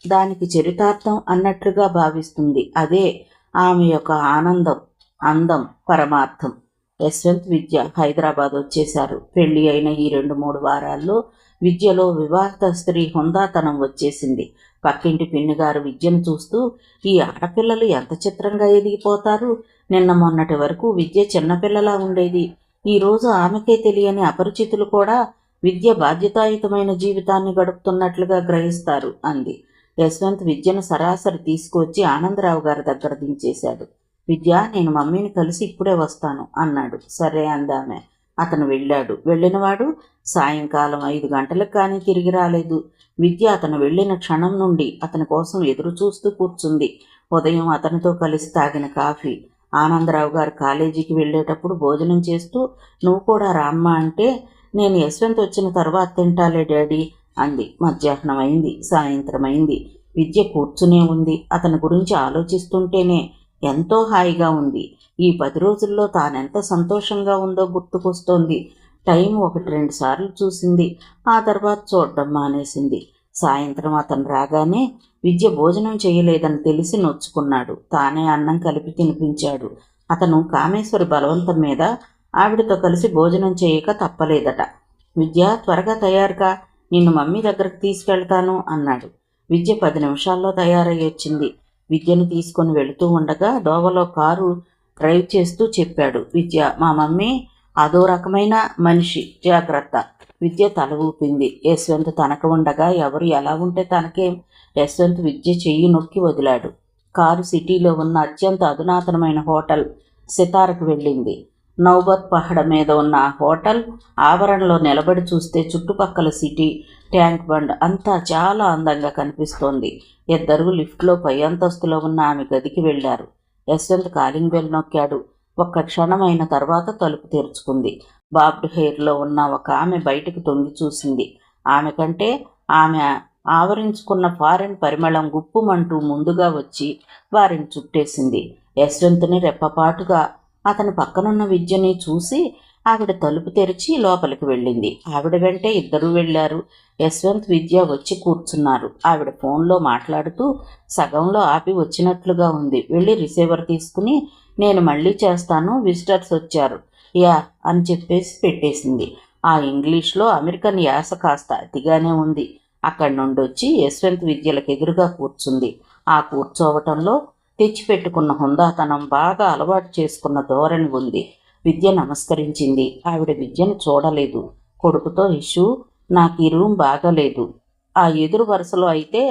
దానికి చరితార్థం అన్నట్లుగా భావిస్తుంది. అదే ఆమె యొక్క ఆనందం, అందం, పరమార్థం. యశ్వంత్ విద్య హైదరాబాద్ వచ్చేశారు. పెళ్లి అయిన ఈ 2-3 వారాల్లో విద్యలో వివాహిత స్త్రీ హుందాతనం వచ్చేసింది. పక్కింటి పిన్నిగారు విద్యను చూస్తూ, ఈ ఆడపిల్లలు ఎంత చిత్రంగా ఎదిగిపోతారు. నిన్న మొన్నటి వరకు విద్య చిన్నపిల్లలా ఉండేది. ఈరోజు ఆమెకే తెలియని అపరిచితులు కూడా విద్య బాధ్యతాయుతమైన జీవితాన్ని గడుపుతున్నట్లుగా గ్రహిస్తారు అంది. యశ్వంత్ విద్యను సరాసరి తీసుకువచ్చి ఆనందరావు గారి దగ్గర దించేశాడు. విద్య, నేను మమ్మీని కలిసి ఇప్పుడే వస్తాను అన్నాడు. సరే అందామె. అతను వెళ్ళాడు. వెళ్ళినవాడు సాయంకాలం 5 గంటలకు కానీ తిరిగి రాలేదు. విద్య అతను వెళ్ళిన క్షణం నుండి అతని కోసం ఎదురు చూస్తూ కూర్చుంది. ఉదయం అతనితో కలిసి తాగిన కాఫీ, ఆనందరావు గారు కాలేజీకి వెళ్ళేటప్పుడు భోజనం చేస్తూ, నువ్వు కూడా రామ్మా అంటే, నేను యశ్వంత్ వచ్చిన తర్వాత తింటాలే డాడీ అంది. మధ్యాహ్నం అయింది, సాయంత్రం అయింది. విద్య కూర్చునే ఉంది. అతని గురించి ఆలోచిస్తుంటేనే ఎంతో హాయిగా ఉంది. ఈ 10 రోజుల్లో తానెంత సంతోషంగా ఉందో గుర్తుకొస్తోంది. టైం 1-2 సార్లు చూసింది. ఆ తర్వాత చూడడం మానేసింది. సాయంత్రం అతను రాగానే విద్య భోజనం చేయలేదని తెలిసి నొచ్చుకున్నాడు. తానే అన్నం కలిపి తినిపించాడు. అతను కామేశ్వరి బలవంతం మీద ఆవిడతో కలిసి భోజనం చేయక తప్పలేదట. విద్య, త్వరగా తయారుగా, నిన్ను మమ్మీ దగ్గరకు తీసుకెళ్తాను అన్నాడు. విద్య 10 నిమిషాల్లో తయారయ్యి వచ్చింది. విద్యను తీసుకొని వెళుతూ ఉండగా దోవలో కారు డ్రైవ్ చేస్తూ చెప్పాడు. విద్య, మా మమ్మీ అదో రకమైన మనిషి, జాగ్రత్త. విద్య తల ఊపింది. యశ్వంత్ తనకు ఉండగా ఎవరు ఎలా ఉంటే తనకేం? యశ్వంత్ విద్య చెయ్యి నొక్కి వదిలాడు. కారు సిటీలో ఉన్న అత్యంత అధునాతనమైన హోటల్ సితారకు వెళ్ళింది. నౌబత్ పహడ మీద ఉన్న ఆ హోటల్ ఆవరణలో నిలబడి చూస్తే చుట్టుపక్కల సిటీ, ట్యాంక్ బండ్ అంతా చాలా అందంగా కనిపిస్తోంది. ఇద్దరు లిఫ్ట్లో పై అంతస్తులో ఉన్న ఆమె గదికి వెళ్లారు. యశ్వంత్ కాలింగ్ బెల్ నొక్కాడు. ఒక్క క్షణమైన తర్వాత తలుపు తెరుచుకుంది. బాబ్డ్ హెయిర్లో ఉన్న ఒక ఆమె బయటకు తొంగి చూసింది. ఆమె కంటే ఆమె ఆవరించుకున్న ఫారెన్ పరిమళం గుప్పుమంటూ ముందుగా వచ్చి వారిని చుట్టేసింది. యశ్వంత్ని రెప్పపాటుగా అతని పక్కనున్న విద్యని చూసి ఆవిడ తలుపు తెరిచి లోపలికి వెళ్ళింది. ఆవిడ వెంటే ఇద్దరూ వెళ్లారు. యశ్వంత్, విద్య వచ్చి కూర్చున్నారు. ఆవిడ ఫోన్లో మాట్లాడుతూ సగంలో ఆపి వచ్చినట్లుగా ఉంది. వెళ్ళి రిసీవర్ తీసుకుని, నేను మళ్ళీ చేస్తాను, విజిటర్స్ వచ్చారు యా అని చెప్పేసి పెట్టేసింది. ఆ ఇంగ్లీష్లో అమెరికన్ యాస కాస్త అతిగానే ఉంది. అక్కడి నుండి వచ్చి యశ్వంత్ విద్యలకు ఎదురుగా కూర్చుంది. ఆ కూర్చోవటంలో తెచ్చిపెట్టుకున్న హుందాతనం, బాగా అలవాటు చేసుకున్న ధోరణి ఉంది. విద్య నమస్కరించింది. ఆవిడ విద్యను చూడలేదు. కొడుకుతో, ఇష్యూ, నాకు ఈ రూమ్ బాగాలేదు. ఆ ఎదురు వరుసలో అయితే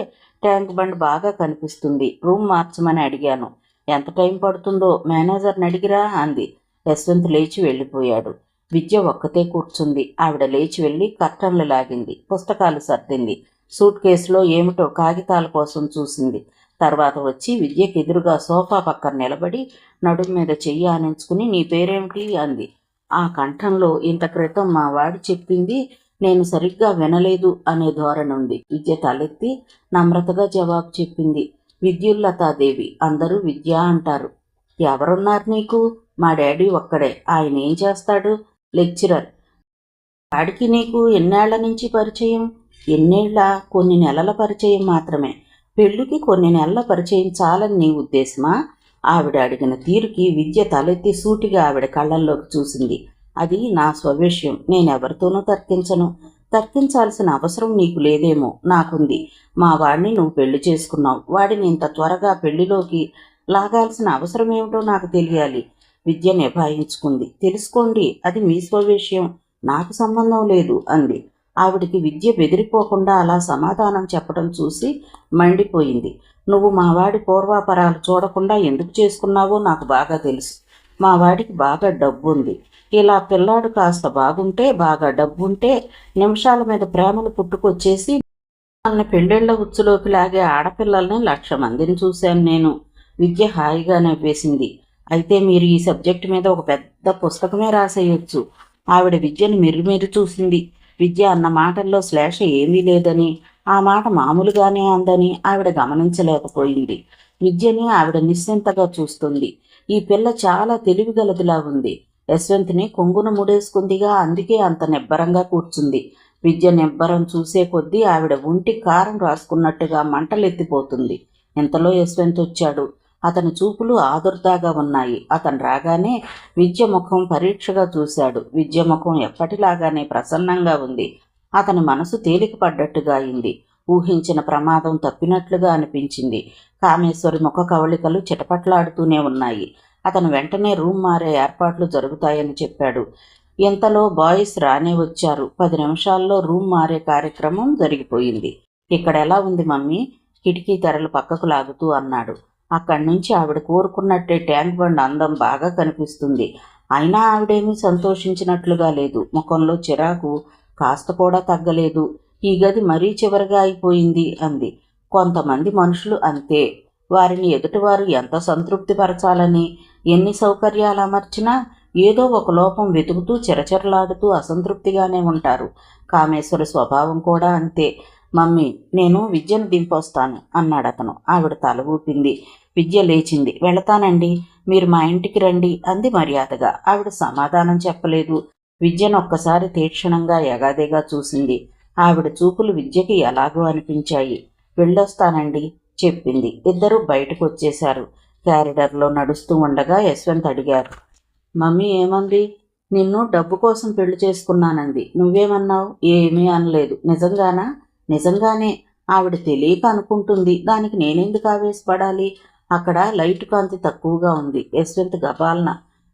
ట్యాంక్ బండ్ బాగా కనిపిస్తుంది. రూమ్ మార్చమని అడిగాను. ఎంత టైం పడుతుందో మేనేజర్ని అడిగిరా అంది. యశ్వంత్ లేచి వెళ్ళిపోయాడు. విద్య ఒక్కతే కూర్చుంది. ఆవిడ లేచి వెళ్ళి కర్టన్లు లాగింది. పుస్తకాలు సర్దింది. సూట్ కేసులో ఏమిటో కాగితాల కోసం చూసింది. తర్వాత వచ్చి విద్యకి ఎదురుగా సోఫా పక్కన నిలబడి నడుం మీద చెయ్యి ఆనించుకుని, నీ పేరేమిటి అంది. ఆ కంఠంలో ఇంత క్రితం మా వాడు చెప్పింది నేను సరిగ్గా వినలేదు అనే ధోరణి ఉంది. విద్య తలెత్తి నమ్రతగా జవాబు చెప్పింది. విద్యుల్లతాదేవి. అందరూ విద్య అంటారు. ఎవరున్నారు నీకు? మా డాడీ ఒక్కడే. ఆయన ఏం చేస్తాడు? లెక్చరర్. వాడికి నీకు ఎన్నేళ్ల నుంచి పరిచయం? ఎన్నేళ్ల? కొన్ని నెలల పరిచయం మాత్రమే. పెళ్లికి కొన్ని నెలల పరిచయం చాలని నీ ఉద్దేశమా? ఆవిడ అడిగిన తీరుకి విద్య తలెత్తి సూటిగా ఆవిడ కళ్ళల్లోకి చూసింది. అది నా స్వవిషయం. నేనెవరితోనూ తర్కించను. తర్కించాల్సిన అవసరం నీకు లేదేమో, నాకుంది. మా వాడిని నువ్వు పెళ్లి చేసుకున్నావు. వాడిని ఇంత త్వరగా పెళ్లిలోకి లాగాల్సిన అవసరం ఏమిటో నాకు తెలియాలి. విద్య నిభాయించుకుంది. తెలుసుకోండి, అది మీ స్వవిషయం, నాకు సంబంధం లేదు అంది. ఆవిడికి విద్య బెదిరిపోకుండా అలా సమాధానం చెప్పడం చూసి మండిపోయింది. నువ్వు మా వాడి పూర్వాపరాలు చూడకుండా ఎందుకు చేసుకున్నావో నాకు బాగా తెలుసు. మా వాడికి బాగా డబ్బు ఉంది. ఇలా పిల్లాడు కాస్త బాగుంటే, బాగా డబ్బుంటే నిమిషాల మీద ప్రేమలు పుట్టుకొచ్చేసి వాళ్ళని పెళ్ళిళ్ళ ఉచ్చులోకి లాగే ఆడపిల్లల్ని 1,00,000 మందిని చూశాను నేను. విద్య హాయిగా నవ్వేసింది. అయితే మీరు ఈ సబ్జెక్టు మీద ఒక పెద్ద పుస్తకమే రాసేయొచ్చు. ఆవిడ విద్యను మిర్రిమిర్రి చూసింది. విద్య అన్న మాటల్లో శ్లేష ఏమీ లేదని, ఆ మాట మామూలుగానే అందని ఆవిడ గమనించలేకపోయింది. విద్యని ఆవిడ నిశ్చింతగా చూస్తుంది. ఈ పిల్ల చాలా తెలివిగలదిలా ఉంది. యశ్వంత్ని కొంగున ముడేసుకుందిగా, అందుకే అంత నిబ్బరంగా కూర్చుంది. విద్య నిబ్బరం చూసే కొద్దీ ఆవిడ ఒంటి కారం రాసుకున్నట్టుగా మంటలెత్తిపోతుంది. ఇంతలో యశ్వంత్ వచ్చాడు. అతని చూపులు ఆదుర్దాగా ఉన్నాయి. అతను రాగానే విద్య ముఖం పరీక్షగా చూశాడు. విద్య ముఖం ఎప్పటిలాగానే ప్రసన్నంగా ఉంది. అతని మనసు తేలికపడ్డట్టుగా అయింది. ఊహించిన ప్రమాదం తప్పినట్లుగా అనిపించింది. కామేశ్వరి ముఖ కవళికలు చిటపట్లాడుతూనే ఉన్నాయి. అతను వెంటనే రూమ్ మారే ఏర్పాట్లు జరుగుతాయని చెప్పాడు. ఇంతలో బాయ్స్ రానే వచ్చారు. 10 నిమిషాల్లో రూమ్ మారే కార్యక్రమం జరిగిపోయింది. ఇక్కడ ఎలా ఉంది మమ్మీ? కిటికీ తెరలు పక్కకు లాగుతూ అన్నాడు. అక్కడి నుంచి ఆవిడ కోరుకున్నట్టే ట్యాంక్ బండ్ అందం బాగా కనిపిస్తుంది. అయినా ఆవిడేమీ సంతోషించినట్లుగా లేదు. ముఖంలో చిరాకు కాస్త కూడా తగ్గలేదు. ఈ గది మరీ చివరగా అయిపోయింది అంది. కొంతమంది మనుషులు అంతే. వారిని ఎదుటివారు ఎంత సంతృప్తిపరచాలని ఎన్ని సౌకర్యాలు అమర్చినా ఏదో ఒక లోపం వెతుకుతూ చిరచిరలాడుతూ అసంతృప్తిగానే ఉంటారు. కామేశ్వరి స్వభావం కూడా అంతే. మమ్మీ, నేను విద్యను దింపొస్తాను అన్నాడతను. ఆవిడ తల ఊపింది. విద్య లేచింది. వెళతానండి, మీరు మా ఇంటికి రండి అంది మర్యాదగా. ఆవిడ సమాధానం చెప్పలేదు. విద్యను ఒక్కసారి తీక్షణంగా ఎగాదిగా చూసింది. ఆవిడ చూపులు విద్యకి ఎలాగో అనిపించాయి. వెళ్ళొస్తానండి చెప్పింది. ఇద్దరూ బయటకు వచ్చేశారు. క్యారిడర్లో నడుస్తూ ఉండగా యశ్వంత్ అడిగారు, మమ్మీ ఏమంది? నిన్ను డబ్బు కోసం పెళ్లి చేసుకున్నానంది. నువ్వేమన్నావు? ఏమీ అనలేదు. నిజంగానా? నిజంగానే. ఆవిడ తెలియక అనుకుంటుంది. దానికి నేనెందుకు ఆవేశపడాలి? అక్కడ లైటు కాంతి తక్కువగా ఉంది. యశ్వంత్ గబాల్న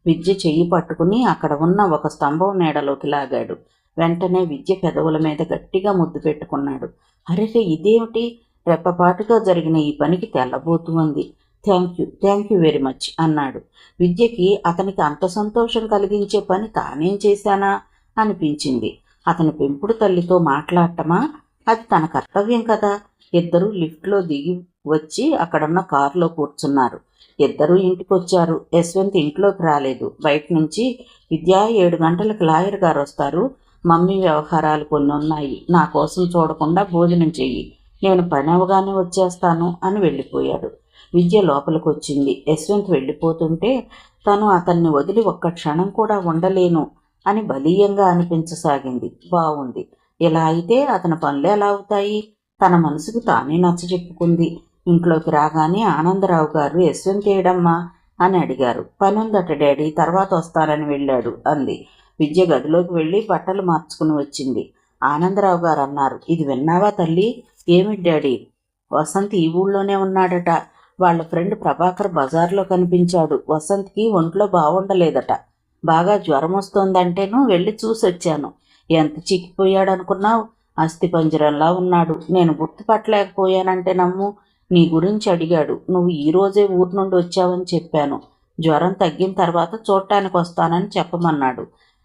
విద్య చెయ్యి పట్టుకుని అక్కడ ఉన్న ఒక స్తంభం నీడలోకి లాగాడు. వెంటనే విద్య పెదవుల మీద గట్టిగా ముద్దు పెట్టుకున్నాడు. అరే, ఇదేమిటి? రెప్పపాటుగా జరిగిన ఈ పనికి తెల్లబోతూ అంది. థ్యాంక్ యూ వెరీ మచ్ అన్నాడు. విద్యకి అతనికి అంత సంతోషం కలిగించే పని తానేం చేశానా అనిపించింది. అతని పెంపుడు తల్లితో మాట్లాడటమా? అది తన కర్తవ్యం కదా. ఇద్దరూ లిఫ్ట్లో దిగి వచ్చి అక్కడున్న కారులో కూర్చున్నారు. ఇద్దరూ ఇంటికొచ్చారు. యశ్వంత్ ఇంట్లోకి రాలేదు. బయట నుంచి, విద్య 7 గంటలకు లాయర్ గారు వస్తారు. మమ్మీ వ్యవహారాలు కొన్ని ఉన్నాయి. నా కోసం చూడకుండా భోజనం చెయ్యి. నేను పని అవగానే వచ్చేస్తాను అని వెళ్ళిపోయాడు. విద్య లోపలికి వచ్చింది. యశ్వంత్ వెళ్ళిపోతుంటే తను అతన్ని వదిలి ఒక్క క్షణం కూడా ఉండలేను అని బలీయంగా అనిపించసాగింది. బాగుంది. ఇలా అయితే అతని పనులు ఎలా అవుతాయి? తన మనసుకు తానే నచ్చజెప్పుకుంది. ఇంట్లోకి రాగానే ఆనందరావు గారు, యశ్వంత్ ఏడమ్మా అని అడిగారు. పనుందట డాడీ, తర్వాత వస్తానని వెళ్ళాడు అంది. విద్య గదిలోకి వెళ్ళి బట్టలు మార్చుకుని వచ్చింది. ఆనందరావు గారు అన్నారు, ఇది విన్నావా తల్లి? ఏమిటి డాడీ? వసంత్ ఈ ఊళ్ళోనే ఉన్నాడట. వాళ్ళ ఫ్రెండ్ ప్రభాకర్ బజార్లో కనిపించాడు. వసంత్కి ఒంట్లో బాగుండలేదట. బాగా జ్వరం వస్తోందంటేను వెళ్ళి చూసొచ్చాను. ఎంత చిక్కిపోయాడనుకున్నావు? అస్థిపంజరంలా ఉన్నాడు. నేను గుర్తుపట్టలేకపోయానంటే నమ్ము. నీ గురించి అడిగాడు. నువ్వు ఈరోజే ఊరు నుండి వచ్చావని చెప్పాను. జ్వరం తగ్గిన తర్వాత చూడటానికి వస్తానని చెప్పమన్నాడు.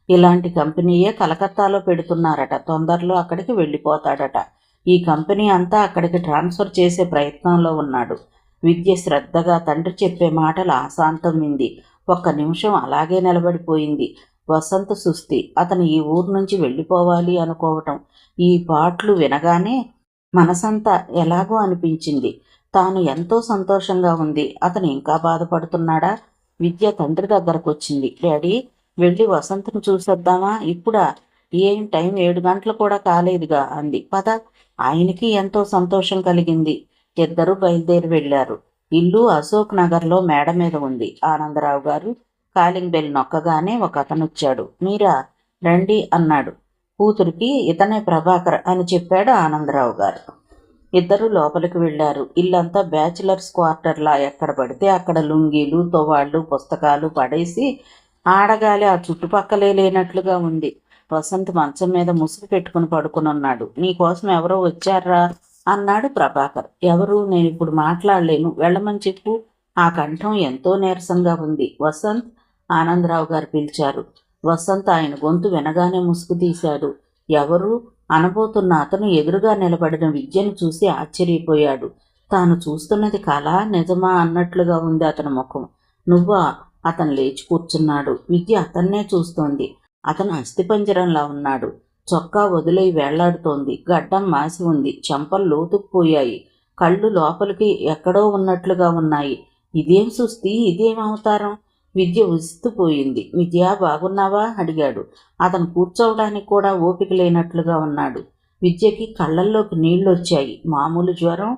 ఇలాంటి కంపెనీయే కలకత్తాలో పెడుతున్నారట. తొందరలో అక్కడికి వెళ్ళిపోతాడట. ఈ కంపెనీ అంతా అక్కడికి ట్రాన్స్ఫర్ చేసే ప్రయత్నంలో ఉన్నాడు. విద్య శ్రద్ధగా తండ్రి చెప్పే మాటలు ఆశాంతం వింది. ఒక్క నిమిషం అలాగే నిలబడిపోయింది. వసంత సుస్థి. అతను ఈ ఊరు నుంచి వెళ్ళిపోవాలి అనుకోవటం, ఈ పాటలు వినగానే మనసంతా ఎలాగో అనిపించింది. తాను ఎంతో సంతోషంగా ఉంది. అతను ఇంకా బాధపడుతున్నాడా? విద్య తండ్రి దగ్గరకు వచ్చింది. డాడీ, వెళ్ళి వసంతను చూసొద్దామా? ఇప్పుడా? ఏం టైం 7 గంటలు కూడా కాలేదుగా అంది. పద. ఆయనకి ఎంతో సంతోషం కలిగింది. ఇద్దరూ బయలుదేరి వెళ్లారు. ఇల్లు అశోక్ నగర్లో మేడ మీద ఉంది. ఆనందరావు గారు కాలింగ్ బెల్ నొక్కగానే ఒక అతనొచ్చాడు. మీరా? రండి అన్నాడు. కూతురికి ఇతనే ప్రభాకర్ అని చెప్పాడు ఆనందరావు గారు. ఇద్దరు లోపలికి వెళ్లారు. ఇల్లంతా బ్యాచిలర్స్ క్వార్టర్లా ఎక్కడ పడితే అక్కడ లుంగీలు, తోవాళ్లు, పుస్తకాలు పడేసి ఆడగాలి ఆ చుట్టుపక్కలే లేనట్లుగా ఉంది. వసంత్ మంచం మీద ముసుగు పెట్టుకుని పడుకునున్నాడు. నీకోసం ఎవరో వచ్చారా అన్నాడు ప్రభాకర్. ఎవరు? నేనిప్పుడు మాట్లాడలేను, వెళ్ళమని చెప్పు. ఆ కంఠం ఎంతో నీరసంగా ఉంది. వసంత్ ఆనందరావు గారు పిలిచారు. వసంత్ ఆయన గొంతు వినగానే ముసుగు తీశాడు. ఎవరు అనబోతున్న అతను ఎదురుగా నిలబడిన విద్యను చూసి ఆశ్చర్యపోయాడు. తాను చూస్తున్నది కళ నిజమా అన్నట్లుగా ఉంది అతని ముఖం. నువ్వా? అతను లేచి కూర్చున్నాడు. విద్య అతన్నే చూస్తోంది. అతను అస్థిపంజరంలా ఉన్నాడు. చొక్కా వదిలేయి వేళ్లాడుతోంది. గడ్డం మాసి ఉంది. చెంపలు లోతుకుపోయాయి. కళ్ళు లోపలికి ఎక్కడో ఉన్నట్లుగా ఉన్నాయి. ఇదేం సుస్థి, ఇదేం అవతారం? విద్య ఉసిస్తుపోయింది. విద్య, బాగున్నావా అడిగాడు. అతను కూర్చోవడానికి కూడా ఓపిక లేనట్లుగా ఉన్నాడు. విద్యకి కళ్ళల్లోకి నీళ్లొచ్చాయి. మామూలు జ్వరం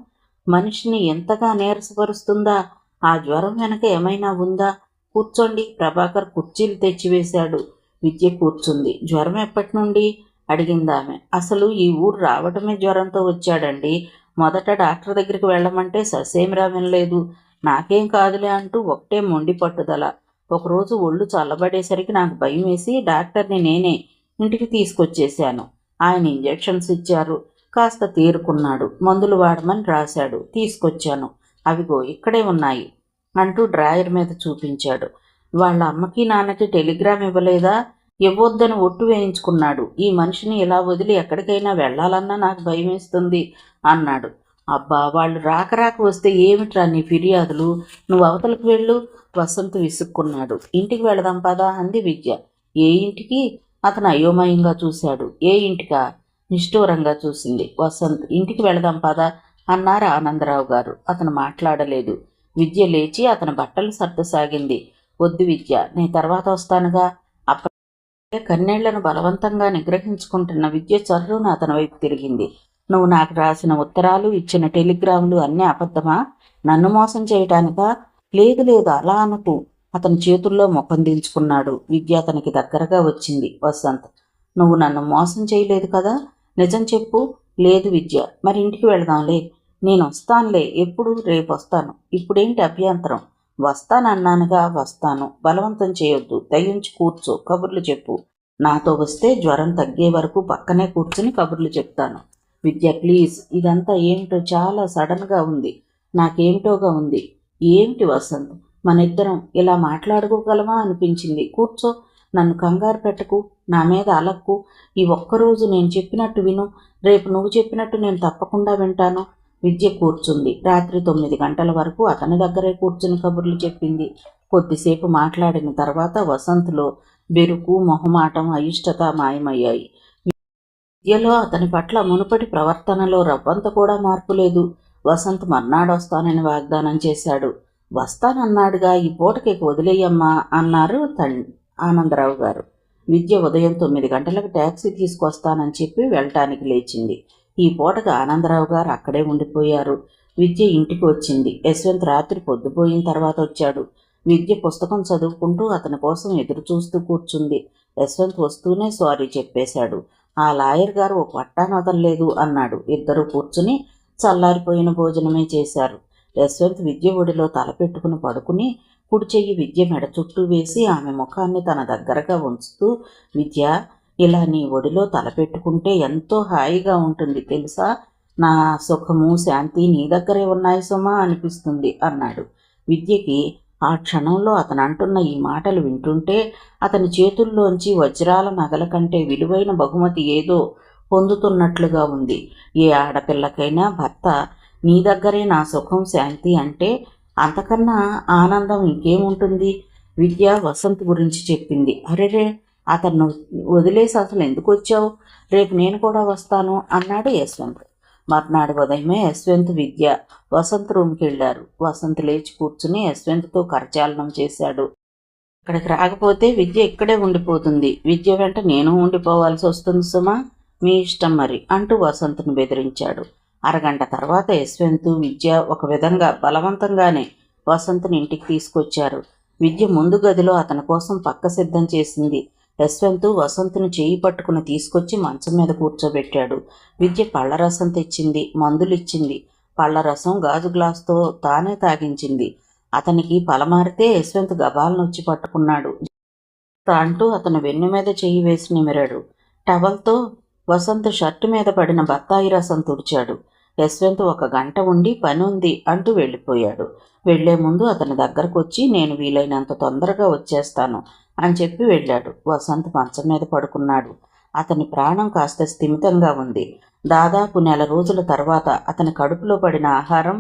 మనిషిని ఎంతగా నీరసపరుస్తుందా? ఆ జ్వరం వెనక ఏమైనా ఉందా? కూర్చోండి. ప్రభాకర్ కుర్చీలు తెచ్చివేశాడు. విద్య కూర్చుంది. జ్వరం ఎప్పటి నుండి అడిగిందామె. అసలు ఈ ఊరు రావటమే జ్వరంతో వచ్చాడండి. మొదట డాక్టర్ దగ్గరికి వెళ్ళమంటే ససేమిరా వినలేదు. నాకేం కాదులే అంటూ ఒకటే మొండి పట్టుదల. ఒకరోజు ఒళ్ళు చల్లబడేసరికి నాకు భయం వేసి డాక్టర్ని నేనే ఇంటికి తీసుకొచ్చేశాను. ఆయన ఇంజెక్షన్స్ ఇచ్చారు. కాస్త తేరుకున్నాడు. మందులు వాడమని రాశాడు. తీసుకొచ్చాను. అవిగో ఇక్కడే ఉన్నాయి అంటూ డ్రాయర్ మీద చూపించాడు. వాళ్ళ అమ్మకి నాన్నకి టెలిగ్రామ్ ఇవ్వలేదా? ఇవ్వొద్దని ఒట్టు వేయించుకున్నాడు. ఈ మనిషిని ఇలా వదిలి ఎక్కడికైనా వెళ్లాలన్నా నాకు భయం వేస్తుంది అన్నాడు. అబ్బా, వాళ్ళు రాక వస్తే ఏమిట్రా నీ ఫిర్యాదులు? నువ్వు అవతలకు వెళ్ళు. వసంత్ విసుక్కున్నాడు. ఇంటికి వెళదాం పదా అంది విద్య. ఏ ఇంటికి? అతను అయోమయంగా చూశాడు. ఏ ఇంటికా? నిష్ఠూరంగా చూసింది. వసంత్. ఇంటికి వెళదాం పదా అన్నారు ఆనందరావు గారు. అతను మాట్లాడలేదు. విద్య లేచి అతని బట్టలు సర్దసాగింది. వద్దు విద్య, నేను తర్వాత వస్తానుగా. అప్పటికే కన్నీళ్లను బలవంతంగా నిగ్రహించుకుంటున్న విద్య చర్రున అతని వైపు తిరిగింది. నువ్వు నాకు రాసిన ఉత్తరాలు, ఇచ్చిన టెలిగ్రాములు అన్నీ అబద్ధమా? నన్ను మోసం చేయటానికా? లేదు లేదు, అలా అనకు. అతని చేతుల్లో ముఖం దించుకున్నాడు. విద్య అతనికి దగ్గరగా వచ్చింది. వసంత్. నువ్వు నన్ను మోసం చేయలేదు కదా? నిజం చెప్పు. లేదు విద్య. మరి ఇంటికి వెళదాంలే. నేను వస్తానులే. ఎప్పుడు? రేపు వస్తాను. ఇప్పుడేంటి అభ్యంతరం? వస్తానన్నానుగా. వస్తాను. బలవంతం చేయొద్దు. దయించి కూర్చో. కబుర్లు చెప్పు. నాతో వస్తే జ్వరం తగ్గే వరకు పక్కనే కూర్చుని కబుర్లు చెప్తాను. విద్య ప్లీజ్. ఇదంతా ఏమిటో చాలా సడన్గా ఉంది. నాకేమిటోగా ఉంది. ఏమిటి వసంత్? మనిద్దరం ఇలా మాట్లాడుకోగలమా అనిపించింది. కూర్చో. నన్ను కంగారు పెట్టకు. నా మీద అలక్కు. ఈ ఒక్కరోజు నేను చెప్పినట్టు విను. రేపు నువ్వు చెప్పినట్టు నేను తప్పకుండా వింటాను. విద్య కూర్చుంది. రాత్రి 9 గంటల వరకు అతని దగ్గరే కూర్చుని కబుర్లు చెప్పింది. కొద్దిసేపు మాట్లాడిన తర్వాత వసంత్లో బెరుకు, మొహమాటం, అయిష్టత మాయమయ్యాయి. విద్యలో అతని పట్ల మునుపటి ప్రవర్తనలో రవ్వంత కూడా మార్పు లేదు. వసంత్ మర్నాడు వస్తానని వాగ్దానం చేశాడు. వస్తానన్నాడుగా, ఈ పూటకి వదిలేయమ్మా అన్నారు ఆనందరావు గారు. విద్య ఉదయం 9 గంటలకు ట్యాక్సీ తీసుకొస్తానని చెప్పి వెళ్ళటానికి లేచింది. ఈ పూటకు ఆనందరావు గారు అక్కడే ఉండిపోయారు. విద్య ఇంటికి వచ్చింది. యశ్వంత్ రాత్రి పొద్దుపోయిన తర్వాత వచ్చాడు. విద్య పుస్తకం చదువుకుంటూ అతని కోసం ఎదురు చూస్తూ కూర్చుంది. యశ్వంత్ వస్తూనే సారీ చెప్పేశాడు. ఆ లాయర్ గారు ఒక పట్టాను వదలలేదు అన్నాడు. ఇద్దరు కూర్చుని చల్లారిపోయిన భోజనమే చేశారు. యశ్వంత్ విద్య ఒడిలో తలపెట్టుకుని పడుకుని కుడి చెయ్యి విద్య మెడ చుట్టూ వేసి ఆమె ముఖాన్ని తన దగ్గరగా ఉంచుతూ, విద్య, ఇలా నీ ఒడిలో తలపెట్టుకుంటే ఎంతో హాయిగా ఉంటుంది తెలుసా? నా సుఖము శాంతి నీ దగ్గరే ఉన్నాయి సుమా అనిపిస్తుంది అన్నాడు. విద్యకి ఆ క్షణంలో అతను అంటున్న ఈ మాటలు వింటుంటే అతని చేతుల్లోంచి వజ్రాల నగల కంటే విలువైన బహుమతి ఏదో పొందుతున్నట్లుగా ఉంది. ఏ ఆడపిల్లకైనా భర్త నీ దగ్గరే నా సుఖం శాంతి అంటే అంతకన్నా ఆనందం ఇంకేముంటుంది? విద్య వసంత్ గురించి చెప్పింది. అరెరే, అతను వదిలేసి అసలు ఎందుకు వచ్చావు? రేపు నేను కూడా వస్తాను అన్నాడు యశ్వంత్. మర్నాడు ఉదయమే యశ్వంత్, విద్య వసంత్ రూమ్కి వెళ్ళారు. వసంత్ లేచి కూర్చుని యశ్వంత్తో కరచాలనం చేశాడు. ఇక్కడికి రాకపోతే విద్య ఇక్కడే ఉండిపోతుంది. విద్య వెంట నేను ఉండిపోవాల్సి వస్తుంది సుమా. మీ ఇష్టం మరి అంటూ వసంత్ను బెదిరించాడు. అరగంట తర్వాత యశ్వంత్, విద్య ఒక విధంగా బలవంతంగానే వసంత్ని ఇంటికి తీసుకొచ్చారు. విద్య ముందు గదిలో అతని కోసం పక్క సిద్ధం చేసింది. యశ్వంత్ వసంత్ను చేయి పట్టుకుని తీసుకొచ్చి మంచం మీద కూర్చోబెట్టాడు. విద్య పళ్లరసం తెచ్చింది. మందులిచ్చింది. పళ్లరసం గాజు గ్లాసుతో తానే తాగించింది. అతనికి పలమారితే యశ్వంత్ గబాలను వచ్చి పట్టుకున్నాడు. అంటూ అతను వెన్ను మీద చెయ్యి వేసి నిమిరాడు. టవల్తో వసంత్ షర్టు మీద పడిన బత్తాయి రసం తుడిచాడు. యశ్వంత్ 1 గంట ఉండి పని ఉంది అంటూ వెళ్ళిపోయాడు. వెళ్లే ముందు అతని దగ్గరకు వచ్చి నేను వీలైనంత తొందరగా వచ్చేస్తాను అని చెప్పి వెళ్ళాడు. వసంత్ మంచం మీద పడుకున్నాడు. అతని ప్రాణం కాస్త స్థిమితంగా ఉంది. దాదాపు నెల రోజుల తర్వాత అతని కడుపులో పడిన ఆహారం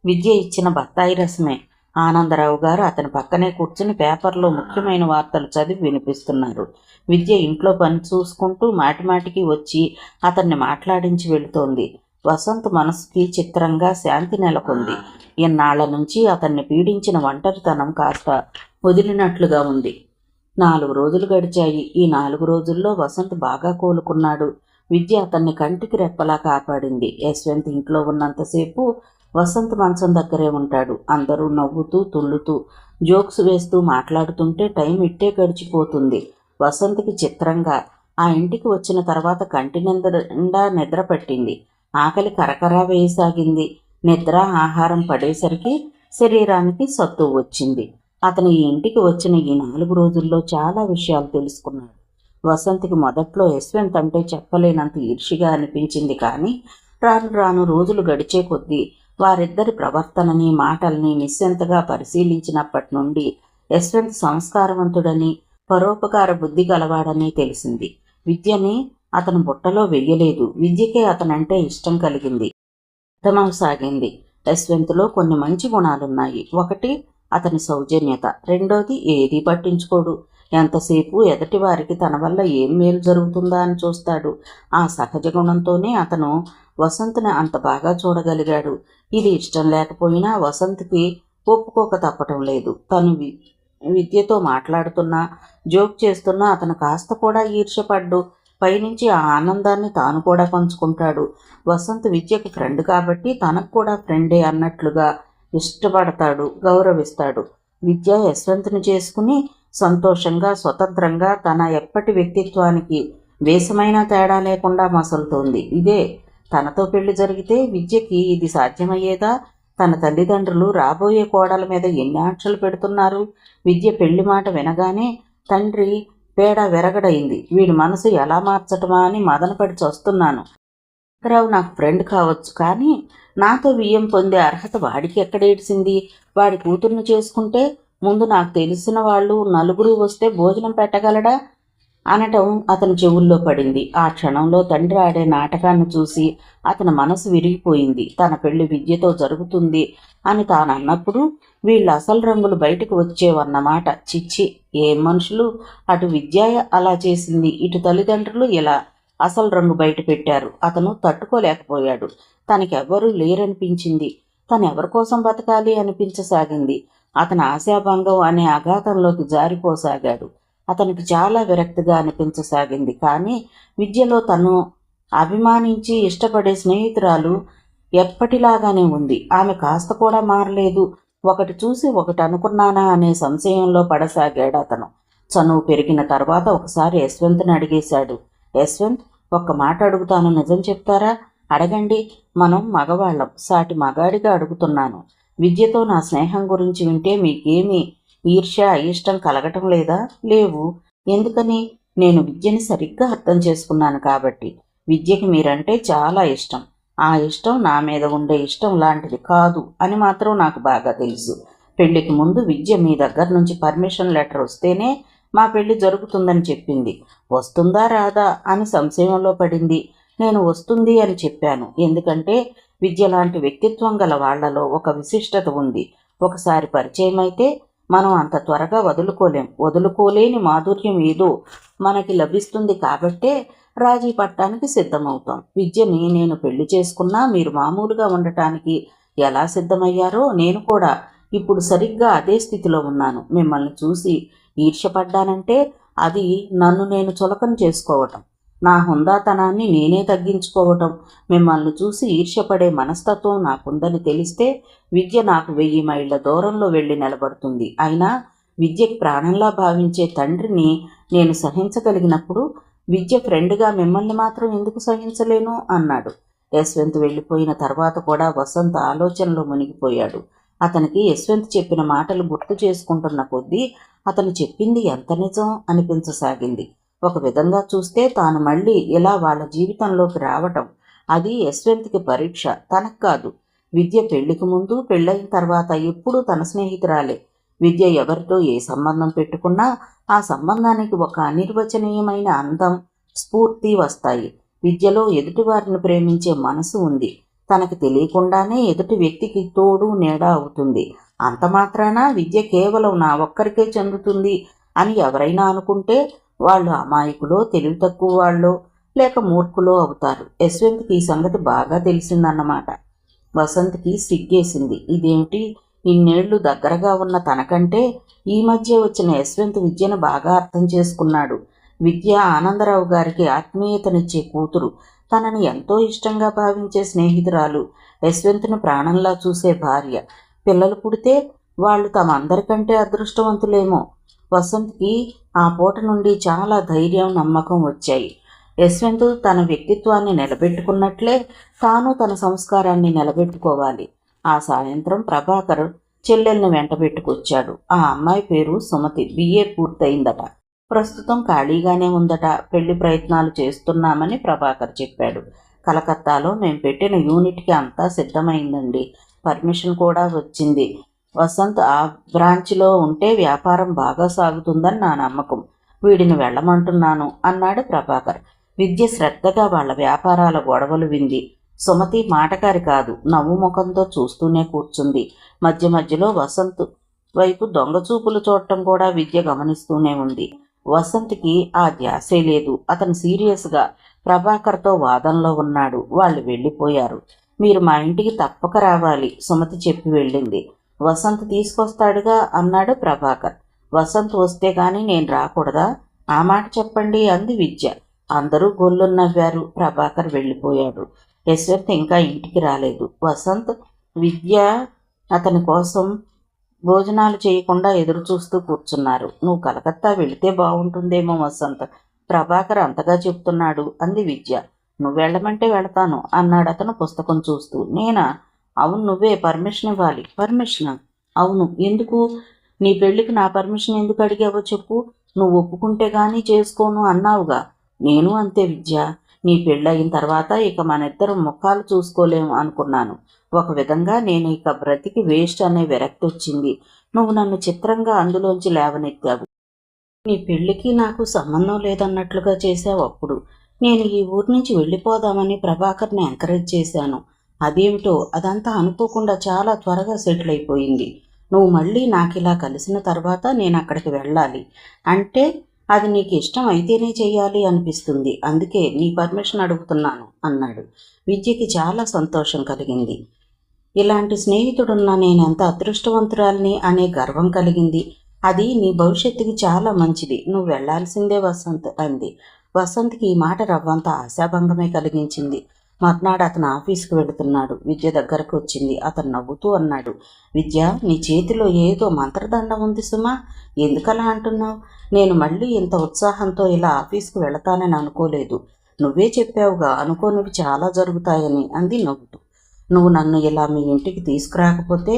విద్య ఇచ్చిన బత్తాయి రసమే. ఆనందరావు గారు అతని పక్కనే కూర్చుని పేపర్లో ముఖ్యమైన వార్తలు చదివి వినిపిస్తున్నారు. విద్య ఇంట్లో పని చూసుకుంటూ మాటిమాటికి వచ్చి అతన్ని మాట్లాడించి వెళుతోంది. వసంత్ మనసుకి చిత్రంగా శాంతి నెలకొంది. ఇన్నాళ్ల నుంచి అతన్ని పీడించిన ఒంటరితనం కాస్త వదిలినట్లుగా ఉంది. 4 రోజులు గడిచాయి. ఈ 4 రోజుల్లో వసంత్ బాగా కోలుకున్నాడు. విద్య అతన్ని కంటికి రెప్పలా కాపాడింది. యశ్వంత్ ఇంట్లో ఉన్నంతసేపు వసంత్ మంచం దగ్గరే ఉంటాడు. అందరూ నవ్వుతూ తుళ్ళుతూ జోక్స్ వేస్తూ మాట్లాడుతుంటే టైం ఇట్టే గడిచిపోతుంది. వసంత్కి చిత్రంగా ఆ ఇంటికి వచ్చిన తర్వాత కంటి నిండా నిద్ర పట్టింది. ఆకలి కరకరా వేయసాగింది. నిద్ర ఆహారం పడేసరికి శరీరానికి సత్తు వచ్చింది. అతను ఈ ఇంటికి వచ్చిన ఈ 4 రోజుల్లో చాలా విషయాలు తెలుసుకున్నాడు. వసంత్కి మొదట్లో యశ్వంత్ అంటే చెప్పలేనంత ఈర్షిగా అనిపించింది. కానీ రాను రాను రోజులు గడిచే కొద్దీ వారిద్దరి ప్రవర్తనని మాటల్ని నిశ్చింతగా పరిశీలించినప్పటి నుండి యశ్వంత్ సంస్కారవంతుడని పరోపకార బుద్ధి గలవాడని తెలిసింది. విద్యని అతను బుట్టలో వెయ్యలేదు. విద్యకే అతనంటే ఇష్టం కలిగింది. అర్థమవసాగింది. యశ్వంత్లో కొన్ని మంచి గుణాలున్నాయి. ఒకటి అతని సౌజన్యత. రెండోది ఏదీ పట్టించుకోడు. ఎంతసేపు ఎదటి వారికి తన వల్ల ఏం మేలు జరుగుతుందా అని చూస్తాడు. ఆ సహజ గుణంతోనే అతను వసంత్ని అంత బాగా చూడగలిగాడు. ఇది ఇష్టం లేకపోయినా వసంత్కి ఒప్పుకోక తప్పటం లేదు. తను విద్యతో మాట్లాడుతున్నా జోక్ చేస్తున్నా అతను కాస్త కూడా ఈర్ష్యపడ్డు. పైనుంచి ఆ ఆనందాన్ని తాను కూడా పంచుకుంటాడు. వసంత్ విద్యకి ఫ్రెండ్ కాబట్టి తనకు కూడా ఫ్రెండే అన్నట్లుగా ఇష్టపడతాడు, గౌరవిస్తాడు. విద్య యశ్వంత్ని చేసుకుని సంతోషంగా స్వతంత్రంగా తన ఎప్పటి వ్యక్తిత్వానికి వేసమైన తేడా లేకుండా మసలుతోంది. ఇదే తనతో పెళ్లి జరిగితే విద్యకి ఇది సాధ్యమయ్యేదా? తన తల్లిదండ్రులు రాబోయే కోడల మీద ఎన్ని ఆంక్షలు పెడుతున్నారు. విద్య పెళ్లి మాట వినగానే తండ్రి పేడ విరగడైంది. వీడి మనసు ఎలా మార్చటమా అని మదనపడి చస్తున్నాను. రావు నాకు ఫ్రెండ్ కావచ్చు, కానీ నాతో వియ్యం పొందే అర్హత వాడికి ఎక్కడేడ్చింది? వాడి కూతుర్ని చేసుకుంటే ముందు నాకు తెలిసిన వాళ్ళు నలుగురు వస్తే భోజనం పెట్టగలడా అనటం అతని చెవుల్లో పడింది. ఆ క్షణంలో తండ్రి ఆడే నాటకాన్ని చూసి అతని మనసు విరిగిపోయింది. తన పెళ్లి విద్యతో జరుగుతుంది అని తాను అన్నప్పుడు వీళ్ళ అసలు రంగులు బయటకు వచ్చేవన్నమాట. చిచ్చి, ఏం మనుషులు! అటు విద్య అలా చేసింది, ఇటు తల్లిదండ్రులు ఇలా అసలు రంగు బయట పెట్టారు. అతను తట్టుకోలేకపోయాడు. తనకెవ్వరూ లేరనిపించింది. తను ఎవరి కోసం బతకాలి అనిపించసాగింది. అతని ఆశాభంగం అనే అఘాతంలోకి జారిపోసాగాడు. అతనికి చాలా విరక్తిగా అనిపించసాగింది. కానీ విద్యలో తను అభిమానించి ఇష్టపడే స్నేహితురాలు ఎప్పటిలాగానే ఉంది. ఆమె కాస్త కూడా మారలేదు. ఒకటి చూసి ఒకటి అనుకున్నానా అనే సంశయంలో పడసాగాడు అతను. చనువు పెరిగిన తర్వాత ఒకసారి యశ్వంత్ని అడిగేశాడు. యశ్వంత్, ఒక్క మాట అడుగుతాను, నిజం చెప్తారా? అడగండి, మనం మగవాళ్ళం. సాటి మగాడిగా అడుగుతున్నాను. విద్యతో నా స్నేహం గురించి వింటే మీకేమీ ఈర్ష్య అయిష్టం కలగటం లేదా? లేవు. ఎందుకని? నేను విద్యని సరిగ్గా అర్థం చేసుకున్నాను కాబట్టి. విద్యకి మీరంటే చాలా ఇష్టం. ఆ ఇష్టం నా మీద ఉండే ఇష్టం లాంటిది కాదు అని మాత్రం నాకు బాగా తెలుసు. పెళ్లికి ముందు విద్య మీ దగ్గర నుంచి పర్మిషన్ లెటర్ వస్తేనే మా పెళ్లి జరుగుతుందని చెప్పింది. వస్తుందా రాదా అని సంశయంలో పడింది. నేను వస్తుంది అని చెప్పాను. ఎందుకంటే విద్య లాంటి వ్యక్తిత్వం గల వాళ్లలో ఒక విశిష్టత ఉంది. ఒకసారి పరిచయం అయితే మనం అంత త్వరగా వదులుకోలేని మాధుర్యం ఏదో మనకి లభిస్తుంది. కాబట్టే రాజీ పట్టడానికి సిద్ధమవుతాం. విద్యని నేను పెళ్లి చేసుకున్నా మీరు మామూలుగా ఉండటానికి ఎలా సిద్ధమయ్యారో నేను కూడా ఇప్పుడు సరిగ్గా అదే స్థితిలో ఉన్నాను. మిమ్మల్ని చూసి ఈర్ష్యపడ్డానంటే అది నన్ను నేను చులకన చేసుకోవటం, నా హుందాతనాన్ని నేనే తగ్గించుకోవటం. మిమ్మల్ని చూసి ఈర్ష్యపడే మనస్తత్వం నాకుందని తెలిస్తే విద్య నాకు 1000 మైళ్ళ దూరంలో వెళ్ళి నిలబడుతుంది. అయినా విద్యకి ప్రాణంలా భావించే తండ్రిని నేను సహించగలిగినప్పుడు విద్య ఫ్రెండ్గా మిమ్మల్ని మాత్రం ఎందుకు సహించలేను అన్నాడు. యశ్వంత్ వెళ్ళిపోయిన తర్వాత కూడా వసంత్ ఆలోచనలో మునిగిపోయాడు. అతనికి యశ్వంత్ చెప్పిన మాటలు గుర్తు చేసుకుంటున్న కొద్దీ అతను చెప్పింది ఎంత నిజం అనిపించసాగింది. ఒక విధంగా చూస్తే తాను మళ్ళీ ఇలా వాళ్ళ జీవితంలోకి రావటం, అది యశ్వంత్కి పరీక్ష, తనకు కాదు. విద్య పెళ్లికి ముందు, పెళ్ళైన తర్వాత ఎప్పుడూ తన స్నేహితురాలే. విద్య ఎవరితో ఏ సంబంధం పెట్టుకున్నా ఆ సంబంధానికి ఒక అనిర్వచనీయమైన అందం, స్ఫూర్తి వస్తాయి. విద్యలో ఎదుటివారిని ప్రేమించే మనసు ఉంది. తనకి తెలియకుండానే ఎదుటి వ్యక్తికి తోడు నీడ అవుతుంది. అంత మాత్రాన విద్య కేవలం నా ఒక్కరికే చెందుతుంది అని ఎవరైనా అనుకుంటే వాళ్ళు అమాయకులో, తెలివి తక్కువ వాళ్ళో లేక మూర్ఖులో అవుతారు. యశ్వంత్కి ఈ సంగతి బాగా తెలిసిందన్నమాట. వసంత్కి సిగ్గేసింది. ఇదేమిటి, ఇన్నేళ్లు దగ్గరగా ఉన్న తనకంటే ఈ మధ్య వచ్చిన యశ్వంత్ విద్యను బాగా అర్థం చేసుకున్నాడు. విద్య ఆనందరావు గారికి ఆత్మీయతనిచ్చే కూతురు, తనని ఎంతో ఇష్టంగా భావించే స్నేహితురాలు, యశ్వంత్ను ప్రాణంలా చూసే భార్య. పిల్లలు పుడితే వాళ్ళు తమ అందరికంటే అదృష్టవంతులేమో. వసంత్కి ఆ పూట నుండి చాలా ధైర్యం, నమ్మకం వచ్చాయి. యశ్వంత్ తన వ్యక్తిత్వాన్ని నిలబెట్టుకున్నట్లే తాను తన సంస్కారాన్ని నిలబెట్టుకోవాలి. ఆ సాయంత్రం ప్రభాకర్ చెల్లెల్ని వెంటబెట్టుకొచ్చాడు. ఆ అమ్మాయి పేరు సుమతి, BA పూర్తయిందట. ప్రస్తుతం ఖాళీగానే ఉందట. పెళ్లి ప్రయత్నాలు చేస్తున్నామని ప్రభాకర్ చెప్పాడు. కలకత్తాలో మేం పెట్టిన యూనిట్కి అంతా సిద్ధమైందండి. పర్మిషన్ కూడా వచ్చింది. వసంత్ ఆ బ్రాంచ్లో ఉంటే వ్యాపారం బాగా సాగుతుందని నా నమ్మకం. వీడిని వెళ్ళమంటున్నాను అన్నాడు ప్రభాకర్. విద్య శ్రద్ధగా వాళ్ళ వ్యాపారాల గొడవలు వింది. సుమతి మాటకారి కాదు, నవ్వు ముఖంతో చూస్తూనే కూర్చుంది. మధ్య మధ్యలో వసంత్ వైపు దొంగచూపులు చూడటం కూడా విద్య గమనిస్తూనే ఉంది. వసంత్కి ఆ ధ్యాసే లేదు. అతను సీరియస్గా ప్రభాకర్తో వాదనలో ఉన్నాడు. వాళ్ళు వెళ్ళిపోయారు. మీరు మా ఇంటికి తప్పక రావాలి, సుమతి చెప్పి వెళ్ళింది. వసంత్ తీసుకొస్తాడుగా అన్నాడు ప్రభాకర్. వసంత్ వస్తే గాని నేను రాకూడదా? ఆ మాట చెప్పండి అంది విద్య. అందరూ గొల్లు నవ్వారు. ప్రభాకర్ వెళ్ళిపోయాడు. యశ్వంత్ ఇంకా ఇంటికి రాలేదు. వసంత్, విద్య అతని కోసం భోజనాలు చేయకుండా ఎదురు చూస్తూ కూర్చున్నారు. నువ్వు కలకత్తా వెళితే బాగుంటుందేమో వసంత్, ప్రభాకర్ అంతగా చెప్తున్నాడు అంది విద్య. నువ్వు వెళ్ళమంటే వెళతాను అన్నాడు అతను పుస్తకం చూస్తూ. నేనా? అవును, నువ్వే పర్మిషన్ ఇవ్వాలి. పర్మిషనా? అవును. ఎందుకు? నీ పెళ్లికి నా పర్మిషన్ ఎందుకు అడిగావో చెప్పు. నువ్వు ఒప్పుకుంటే గానీ చేసుకోను అన్నావుగా. నేను అంతే విద్య. నీ పెళ్ళయిన తర్వాత ఇక మనిద్దరం ముఖాలు చూసుకోలేము అనుకున్నాను. ఒక విధంగా నేను ఇక బ్రతికి వేస్ట్ అనే విరక్తి వచ్చింది. నువ్వు నన్ను చిత్రంగా అందులోంచి లేవనెత్తావు. నీ పెళ్లికి నాకు సంబంధం లేదన్నట్లుగా చేశావు. అప్పుడు నేను ఈ ఊరి నుంచి వెళ్ళిపోదామని ప్రభాకర్ని ఎంకరేజ్ చేశాను. అదేమిటో అదంతా అనుకోకుండా చాలా త్వరగా సెటిల్ అయిపోయింది. నువ్వు మళ్ళీ నాకు ఇలా కలిసిన తర్వాత నేను అక్కడికి వెళ్ళాలి అంటే అది నీకు ఇష్టం అయితేనే చెయ్యాలి అనిపిస్తుంది. అందుకే నీ పర్మిషన్ అడుగుతున్నాను అన్నాడు. విద్యకి చాలా సంతోషం కలిగింది. ఇలాంటి స్నేహితుడున్నా నేనెంత అదృష్టవంతురాల్ని అనే గర్వం కలిగింది. అది నీ భవిష్యత్తుకి చాలా మంచిది. నువ్వు వెళ్లాల్సిందే వసంత్ అంది. వసంత్కి ఈ మాట రవ్వంత ఆశాభంగమే కలిగించింది. మర్నాడు అతను ఆఫీస్కి వెళుతున్నాడు. విద్య దగ్గరకు వచ్చింది. అతను నవ్వుతూ అన్నాడు, విద్య, నీ చేతిలో ఏదో మంత్రదండం ఉంది సుమా. ఎందుకలా అంటున్నావు? నేను మళ్ళీ ఇంత ఉత్సాహంతో ఇలా ఆఫీస్కి వెళతానని అనుకోలేదు. నువ్వే చెప్పావుగా అనుకోనివి చాలా జరుగుతాయని అంది నవ్వుతూ. నువ్వు నన్ను ఇలా మీ ఇంటికి తీసుకురాకపోతే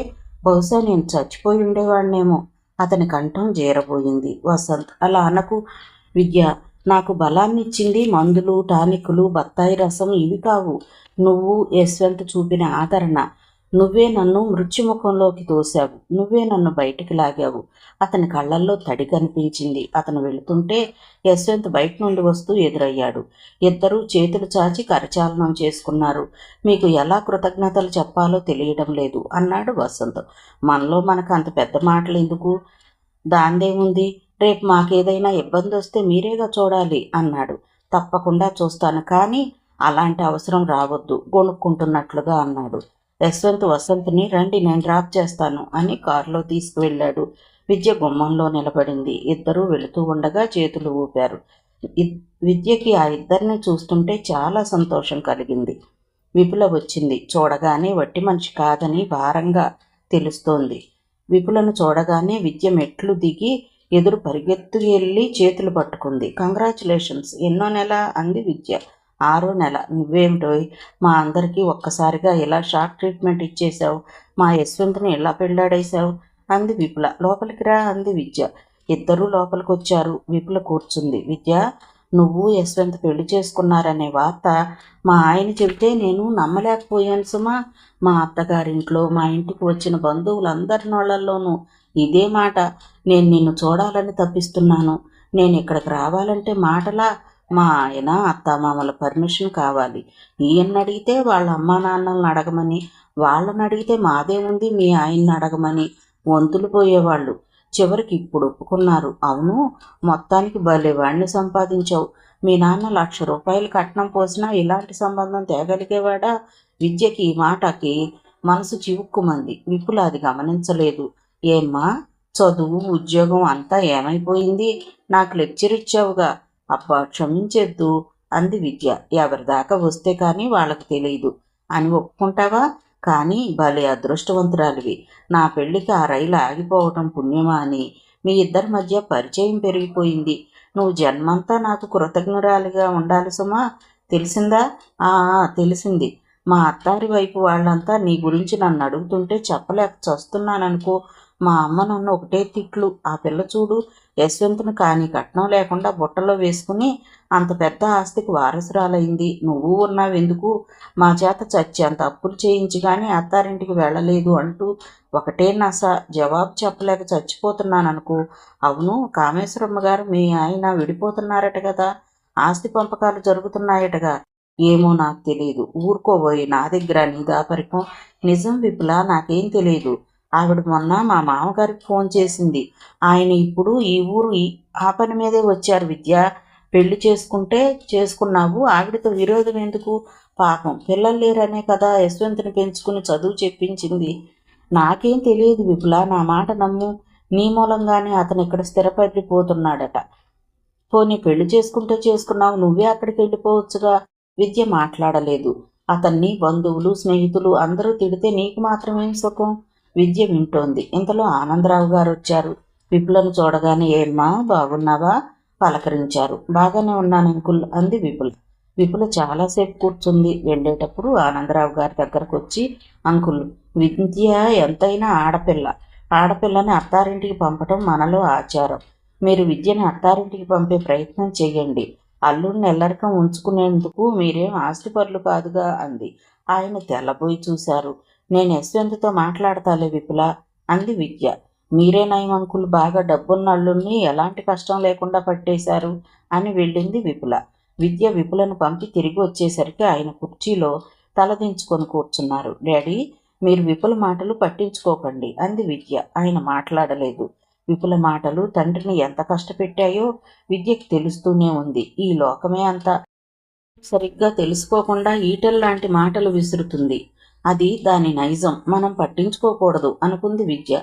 బహుశా నేను చచ్చిపోయి ఉండేవాడినేమో. అతని కంఠం జీరబోయింది. వసంత్, అలా అనకు విద్య. నాకు బలాన్నిచ్చింది మందులు, టానిక్కులు, బత్తాయి రసం ఇవి కావు. నువ్వు యశ్వంత్ చూపిన ఆదరణ. నువ్వే నన్ను మృత్యుముఖంలోకి తోశావు. నువ్వే నన్ను బయటికి లాగావు. అతని కళ్ళల్లో తడి కనిపించింది. అతను వెళుతుంటే యశ్వంత్ బయట నుండి వస్తూ ఎదురయ్యాడు. ఇద్దరూ చేతులు చాచి కరచాలనం చేసుకున్నారు. మీకు ఎలా కృతజ్ఞతలు చెప్పాలో తెలియడం లేదు అన్నాడు వసంత్. మనలో మనకు అంత పెద్ద మాటలు ఎందుకు? దాందేముంది, రేపు మాకేదైనా ఇబ్బంది వస్తే మీరేగా చూడాలి అన్నాడు. తప్పకుండా చూస్తాను, కానీ అలాంటి అవసరం రావద్దు గొణుక్కుంటున్నట్లుగా అన్నాడు. యశ్వంత్ వసంత్ని రండి నేను డ్రాప్ చేస్తాను అని కారులో తీసుకువెళ్ళాడు. విద్య గుమ్మంలో నిలబడింది. ఇద్దరూ వెళుతూ ఉండగా చేతులు ఊపారు. విద్యకి ఆ ఇద్దరిని చూస్తుంటే చాలా సంతోషం కలిగింది. విపుల వచ్చింది. చూడగానే వట్టి మనిషి కాదని భారంగా తెలుస్తోంది. విపులను చూడగానే విద్య మెట్లు దిగి ఎదురు పరిగెత్తు వెళ్ళి చేతులు పట్టుకుంది. కంగ్రాచులేషన్స్. ఎన్నో నెల అంది విద్య. 6వ నెల. నువ్వేమిటోయ్ మా అందరికీ ఒక్కసారిగా ఇలా షాక్ ట్రీట్మెంట్ ఇచ్చేశావు. మా యశ్వంత్ని ఎలా పెళ్ళాడేశావు అంది విపుల. లోపలికి రా అంది విద్య. ఇద్దరూ లోపలికి వచ్చారు. విపుల కూర్చుంది. విద్య, నువ్వు యశ్వంత్ పెళ్లి చేసుకున్నారనే వార్త మా ఆయన చెబితే నేను నమ్మలేకపోయాను సుమా. మా అత్తగారింట్లో మా ఇంటికి వచ్చిన బంధువులందరి నోళ్లలోనూ ఇదే మాట. నేను నిన్ను చూడాలని తప్పిస్తున్నాను. నేను ఇక్కడికి రావాలంటే మాటలా? మా ఆయన అత్తామామల పర్మిషన్ కావాలి. ఈయన్ని అడిగితే వాళ్ళ అమ్మా నాన్నలను అడగమని, వాళ్ళని అడిగితే మాదేముంది మీ ఆయన్ని అడగమని వంతులు పోయేవాళ్ళు. చివరికి ఇప్పుడు ఒప్పుకున్నారు. అవును, మొత్తానికి భలే వాడిని సంపాదించావు. మీ నాన్న ₹1,00,000 కట్నం పోసినా ఇలాంటి సంబంధం తేగలిగేవాడా? విద్యకి ఈ మాటకి మనసు చివుక్కుమంది. విపుల అది గమనించలేదు. ఏమ్మా, చదువు ఉద్యోగం అంతా ఏమైపోయింది? నాకు లెక్చర్ ఇచ్చావుగా. అబ్బా క్షమించేద్దు అంది విద్య. ఎవరిదాకా వస్తే కానీ వాళ్ళకి తెలియదు అని ఒప్పుకుంటావా? కానీ భలే అదృష్టవంతురాలివి. నా పెళ్లికి ఆ రైలు ఆగిపోవటం పుణ్యమా అని మీ ఇద్దరి మధ్య పరిచయం పెరిగిపోయింది. నువ్వు జన్మంతా నాకు కృతజ్ఞురాలిగా ఉండాలి సుమా. తెలిసిందా? తెలిసింది. మా అత్తారి వైపు వాళ్ళంతా నీ గురించి నన్ను అడుగుతుంటే చెప్పలేక చస్తున్నాననుకో. మా అమ్మ నన్ను ఒకటే తిట్లు. ఆ పిల్ల చూడు, యశ్వంతుని కానీ కట్నం లేకుండా బుట్టలో వేసుకుని అంత పెద్ద ఆస్తికి వారసురాలైంది. నువ్వు ఉన్నావెందుకు? మా చేత చచ్చేంత అప్పులు చేయించి కానీ అత్తారింటికి వెళ్ళలేదు అంటూ ఒకటే నస. జవాబు చెప్పలేక చచ్చిపోతున్నాననుకో. అవును, కామేశ్వరమ్మ గారు మీ ఆయన విడిపోతున్నారట కదా, ఆస్తి పంపకాలు జరుగుతున్నాయటగా. ఏమో నాకు తెలియదు. ఊరుకోబోయి నా దగ్గర నీ దాపరికం. నిజం విపుల, నాకేం తెలియదు. ఆవిడ మొన్న మా మామగారికి ఫోన్ చేసింది. ఆయన ఇప్పుడు ఈ ఊరు ఆ పని మీదే వచ్చారు. విద్య, పెళ్లి చేసుకుంటే చేసుకున్నావు, ఆవిడతో విరోధం ఎందుకు? పాపం పిల్లలు లేరనే కదా యశ్వంతుని పెంచుకుని చదువు చెప్పించింది. నాకేం తెలియదు విపుల, నా మాట నమ్ము. నీ మూలంగానే అతను ఇక్కడ స్థిరపడిపోతున్నాడట. పోనీ పెళ్లి చేసుకుంటే చేసుకున్నావు, నువ్వే అక్కడికి వెళ్ళిపోవచ్చుగా. విద్య మాట్లాడలేదు. అతన్ని బంధువులు స్నేహితులు అందరూ తిడితే నీకు మాత్రమేం సుఖం? విద్య వింటోంది. ఇంతలో ఆనందరావు గారు వచ్చారు. విపులను చూడగానే ఏమ్మా బాగున్నావా పలకరించారు. బాగానే ఉన్నాను అంకుల్ అంది విపుల. విపుల చాలాసేపు కూర్చుంది. వెళ్ళేటప్పుడు ఆనందరావు గారి దగ్గరకు వచ్చి, అంకుల్, విద్య ఎంతైనా ఆడపిల్ల. ఆడపిల్లని అత్తారింటికి పంపటం మనలో ఆచారం. మీరు విద్యని అత్తారింటికి పంపే ప్రయత్నం చెయ్యండి. అల్లుడిని ఎల్లరికం ఉంచుకునేందుకు మీరేం ఆస్తిపరులు కాదుగా అంది. ఆయన తెల్లబోయి చూశారు. నేను యశ్వంత్తో మాట్లాడతాలే విపుల అంది విద్య. మీరే నయం అంకుల్, బాగా డబ్బున్న అల్లుడిని ఎలాంటి కష్టం లేకుండా పట్టేశారు అని వెళ్ళింది విపుల. విద్య విపులను పంపి తిరిగి వచ్చేసరికి ఆయన కుర్చీలో తలదించుకొని కూర్చున్నారు. డాడీ, మీరు విపుల మాటలు పట్టించుకోకండి అంది విద్య. ఆయన మాట్లాడలేదు. విపుల మాటలు తండ్రిని ఎంత కష్టపెట్టాయో విద్యకి తెలుస్తూనే ఉంది. ఈ లోకమే అంత సరిగ్గా తెలుసుకోకుండా ఈటెల్లాంటి మాటలు విసురుతుంది. అది దాని నైజం, మనం పట్టించుకోకూడదు అనుకుంది విద్య.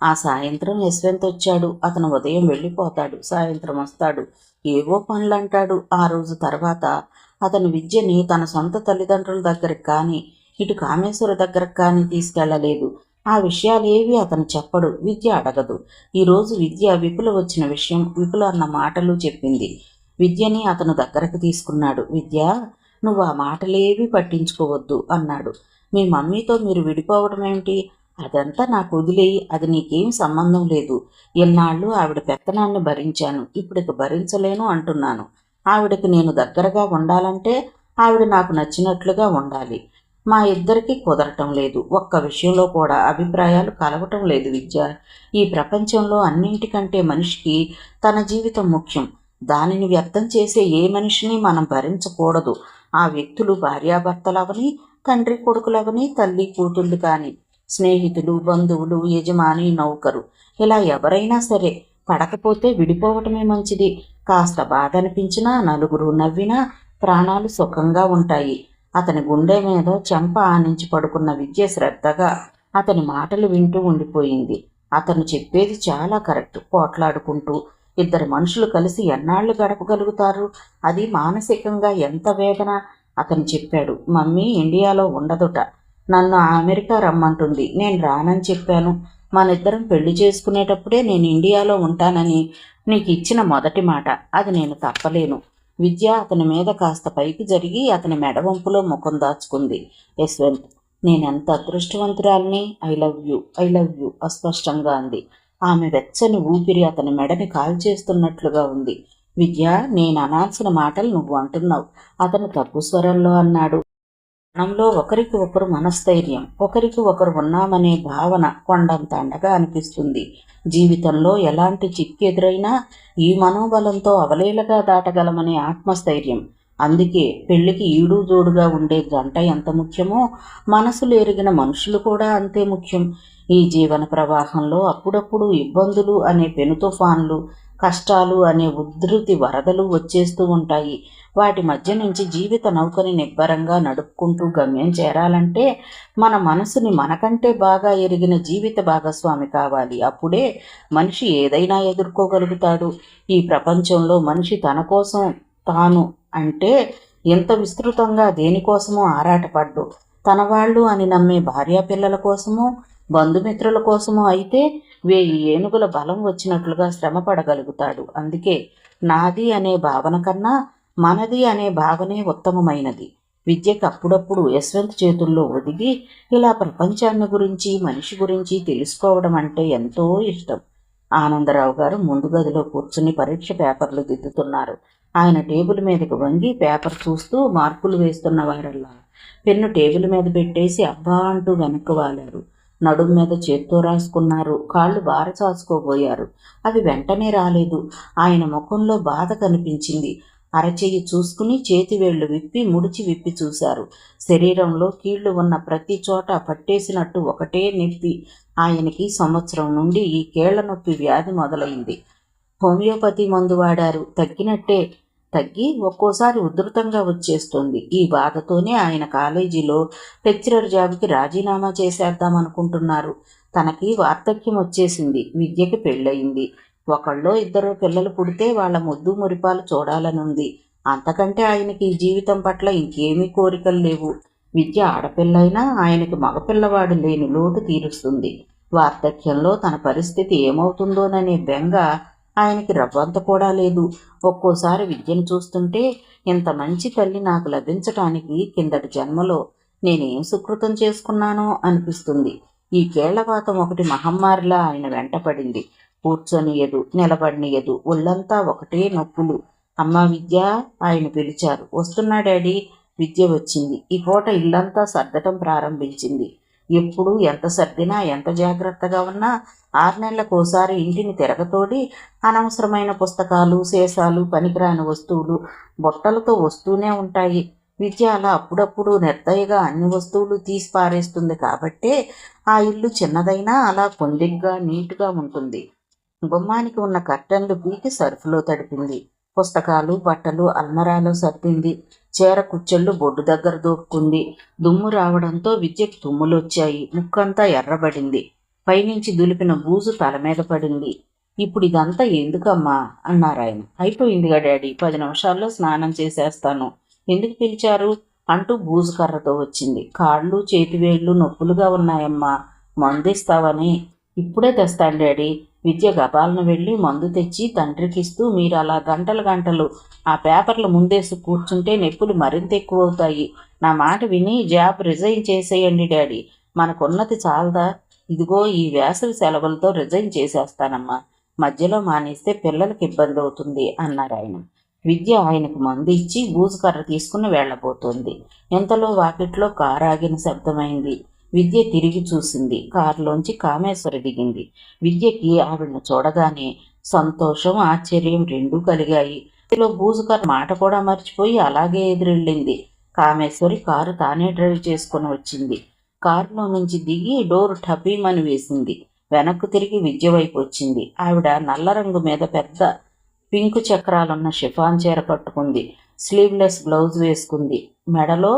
ఆ సాయంత్రం యశ్వంత్ వచ్చాడు. అతను ఉదయం వెళ్ళిపోతాడు, సాయంత్రం వస్తాడు, ఏవో పనులంటాడు. ఆ రోజు తర్వాత అతను విద్యని తన సొంత తల్లిదండ్రుల దగ్గరికి కానీ ఇటు కామేశ్వర దగ్గరకు కానీ తీసుకెళ్లలేదు. ఆ విషయాలేవి అతను చెప్పడు, విద్య అడగదు. ఈరోజు విద్య విపుల వచ్చిన విషయం, విపుల అన్న మాటలు చెప్పింది. విద్యని అతను దగ్గరకు తీసుకున్నాడు. విద్య, నువ్వు ఆ మాటలేవి పట్టించుకోవద్దు అన్నాడు. మీ మమ్మీతో మీరు విడిపోవడం ఏమిటి? అదంతా నాకు వదిలేయి, అది నీకేం సంబంధం లేదు. ఎన్నాళ్ళు ఆవిడ పెత్తనాన్ని భరించాను, ఇప్పుడిక భరించలేను అంటున్నాను. ఆవిడకి నేను దగ్గరగా ఉండాలంటే ఆవిడ నాకు నచ్చినట్లుగా ఉండాలి. మా ఇద్దరికీ కుదరటం లేదు. ఒక్క విషయంలో కూడా అభిప్రాయాలు కలవటం లేదు విద్య. ఈ ప్రపంచంలో అన్నింటికంటే మనిషికి తన జీవితం ముఖ్యం. దానిని వ్యర్థం చేసే ఏ మనిషిని మనం భరించకూడదు. ఆ వ్యక్తులు భార్యాభర్తలవని, తండ్రి కొడుకులవని, తల్లి కూతుళ్ళు కానీ, స్నేహితులు, బంధువులు, యజమాని, నౌకరు, ఇలా ఎవరైనా సరే పడకపోతే విడిపోవటమే మంచిది. కాస్త బాధ అనిపించినా, నలుగురు నవ్వినా ప్రాణాలు సుఖంగా ఉంటాయి. అతని గుండె మీద చెంప ఆనించి పడుకున్న విద్య శ్రద్ధగా అతని మాటలు వింటూ ఉండిపోయింది. అతను చెప్పేది చాలా కరెక్ట్. పోట్లాడుకుంటూ ఇద్దరు మనుషులు కలిసి ఎన్నాళ్ళు గడపగలుగుతారు? అది మానసికంగా ఎంత వేదన. అతను చెప్పాడు, మమ్మీ ఇండియాలో ఉండదుట, నన్ను అమెరికా రమ్మంటుంది. నేను రానని చెప్పాను. మనిద్దరం పెళ్లి చేసుకునేటప్పుడే నేను ఇండియాలో ఉంటానని నీకు ఇచ్చిన మొదటి మాట. అది నేను తప్పలేను. విద్య అతని మీద కాస్త పైకి జరిగి అతని మెడవంపులో ముఖం దాచుకుంది. యశ్వంత్, నేనెంత అదృష్టవంతురాల్ని. I love you, I love you అస్పష్టంగా అంది. ఆమె వెచ్చని ఊపిరి అతని మెడని కాల్చేస్తున్నట్లుగా ఉంది. విద్య, నేను అనాల్సిన మాటలు నువ్వు అంటున్నావు, అతను తగ్గు స్వరంలో అన్నాడు. మనంలో ఒకరికి ఒకరు మనస్థైర్యం, ఒకరికి ఒకరు ఉన్నామనే భావన కొండంత అండగా అనిపిస్తుంది. జీవితంలో ఎలాంటి చిక్కు ఎదురైనా ఈ మనోబలంతో అవలీలగా దాటగలమనే ఆత్మస్థైర్యం. అందుకే పెళ్లికి ఈడు జోడుగా ఉండే జంట ఎంత ముఖ్యమో మనసులు ఎరిగిన మనుషులు కూడా అంతే ముఖ్యం. ఈ జీవన ప్రవాహంలో అప్పుడప్పుడు ఇబ్బందులు అనే పెను తుఫాన్లు, కష్టాలు అనే ఉధృతి వరదలు వచ్చేస్తూ ఉంటాయి. వాటి మధ్య నుంచి జీవిత నౌకని నిబ్బరంగా నడుపుకుంటూ గమ్యం చేరాలంటే మన మనసుని మనకంటే బాగా ఎరిగిన జీవిత భాగస్వామి కావాలి. అప్పుడే మనిషి ఏదైనా ఎదుర్కోగలుగుతాడు. ఈ ప్రపంచంలో మనిషి తన కోసం తాను అంటే ఎంత విస్తృతంగా దేనికోసమో ఆరాటపడ్డు. తన వాళ్ళు అని నమ్మే భార్యాపిల్లల కోసమో బంధుమిత్రుల కోసమో అయితే 1000 ఏనుగుల బలం వచ్చినట్లుగా శ్రమ పడగలుగుతాడు. అందుకే నాది అనే భావన కన్నా మనది అనే భావనే ఉత్తమమైనది. విద్యకు అప్పుడప్పుడు యశ్వంత్ చేతుల్లో ఒదిగి ఇలా ప్రపంచాన్ని గురించి మనిషి గురించి తెలుసుకోవడం అంటే ఎంతో ఇష్టం. ఆనందరావు గారు ముందు గదిలో కూర్చుని పరీక్ష పేపర్లు దిద్దుతున్నారు. ఆయన టేబుల్ మీదకు వంగి పేపర్ చూస్తూ మార్కులు వేస్తున్న వారల్లా పెన్ను టేబుల్ మీద పెట్టేసి అబ్బా అంటూ వెనక్కు వాలారు. నడుం మీద చేత్తో రాసుకున్నారు. కాళ్ళు బార చాచుకోబోయారు. అవి వెంటనే రాలేదు. ఆయన ముఖంలో బాధ కనిపించింది. అరచెయ్యి చూసుకుని చేతివేళ్లు విప్పి ముడిచి విప్పి చూశారు. శరీరంలో కీళ్లు ఉన్న ప్రతి చోట పట్టేసినట్టు ఒకటే నొప్పి. ఆయనకి సంవత్సరం నుండి ఈ కీళ్ల నొప్పి వ్యాధి మొదలైంది. హోమియోపతి మందు వాడారు, తగ్గినట్టే. తగ్గి ఒక్కోసారి ఉధృతంగా వచ్చేస్తుంది. ఈ బాధతోనే ఆయన కాలేజీలో లెక్చరర్ జాబ్కి రాజీనామా చేసేద్దామనుకుంటున్నారు. తనకి వార్ధక్యం వచ్చేసింది. విద్యకి పెళ్ళయింది. ఒకళ్ళో ఇద్దరో పిల్లలు పుడితే వాళ్ళ ముద్దు మురిపాలు చూడాలనుంది. అంతకంటే ఆయనకి ఈ జీవితం పట్ల ఇంకేమీ కోరికలు లేవు. విద్య ఆడపిల్లైనా ఆయనకి మగపిల్లవాడు లేని లోటు తీరుస్తుంది. వార్ధక్యంలో తన పరిస్థితి ఏమవుతుందోననే బెంగ ఆయనకి రవ్వంత కూడా లేదు. ఒక్కోసారి విద్యను చూస్తుంటే ఇంత మంచి తల్లి నాకు లభించటానికి కిందటి జన్మలో నేనేం సుకృతం చేసుకున్నానో అనిపిస్తుంది. ఈ కేళ్లవాతం ఒకటి మహమ్మారిలా ఆయన వెంటపడింది. కూర్చొనియదు, నిలబడినియదు, ఒళ్ళంతా ఒకటే నొప్పులు. అమ్మా విద్య, ఆయన పిలిచారు. వస్తున్నా డాడీ. విద్య వచ్చింది. ఈ పూట ఇల్లంతా సర్దటం ప్రారంభించింది. ఎప్పుడు ఎంత సర్దినా ఎంత జాగ్రత్తగా ఉన్నా 6 నెలలకోసారి ఇంటిని తిరగతోడి అనవసరమైన పుస్తకాలు, సీసాలు, పనికిరాని వస్తువులు బొట్టలతో వస్తూనే ఉంటాయి. విద్య అలా అప్పుడప్పుడు నిర్దయగా అన్ని వస్తువులు తీసి పారేస్తుంది. కాబట్టే ఆ ఇల్లు చిన్నదైనా అలా పొందిగ్గా నీటుగా ఉంటుంది. గుమ్మానికి ఉన్న కర్టన్లు పీకి సర్ఫులో తడిపింది. పుస్తకాలు, బట్టలు అల్మరాలో సర్దింది. చీర కుచ్చెళ్ళు బొడ్డు దగ్గర దూక్కుంది. దుమ్ము రావడంతో విద్యకు తుమ్ములొచ్చాయి. ముక్కంతా ఎర్రబడింది. పైనుంచి దులిపిన బూజు తల మీద పడింది. ఇప్పుడు ఇదంతా ఎందుకమ్మా అన్నారాయన. అయిపోయిందిగా డాడీ, 10 నిమిషాల్లో స్నానం చేసేస్తాను. ఎందుకు పిలిచారు అంటూ బూజు కర్రతో వచ్చింది. కాళ్ళు చేతివేళ్లు నొప్పులుగా ఉన్నాయమ్మా, మందిస్తావని. ఇప్పుడే తెస్తాను డాడీ. విద్య గబాలను వెళ్ళి మందు తెచ్చి తండ్రికిస్తూ, మీరు అలా గంటలు గంటలు ఆ పేపర్లు ముందేసి కూర్చుంటే నొప్పులు మరింత ఎక్కువవుతాయి. నా మాట విని జాబ్ రిజైన్ చేసేయండి డాడీ. మనకున్నది చాలదా? ఇదిగో ఈ వేసవి సెలవులతో రిజైన్ చేసేస్తానమ్మా. మధ్యలో మానేస్తే పిల్లలకి ఇబ్బంది అవుతుంది అన్నారాయన. విద్య ఆయనకు మందు ఇచ్చి బూజుకర్ర తీసుకుని వెళ్లబోతోంది. ఇంతలో వాకిట్లో కారు ఆగిన శబ్దమైంది. విద్య తిరిగి చూసింది. కారులోంచి కామేశ్వరి దిగింది. విద్యకి ఆవిడను చూడగానే సంతోషం, ఆశ్చర్యం రెండూ కలిగాయి. ఇందులో బూజుకర్ర మాట కూడా మర్చిపోయి అలాగే ఎదురెళ్ళింది. కామేశ్వరి కారు తానే డ్రైవ్ చేసుకుని వచ్చింది. కారులో నుంచి దిగి డోరు టపీమని వేసింది. వెనక్కు తిరిగి విద్య వైపు వచ్చింది. ఆవిడ నల్ల రంగు మీద పెద్ద పింకు చక్రాలున్న షిఫాన్ చీర కట్టుకుంది. స్లీవ్లెస్ బ్లౌజ్ వేసుకుంది. మెడలో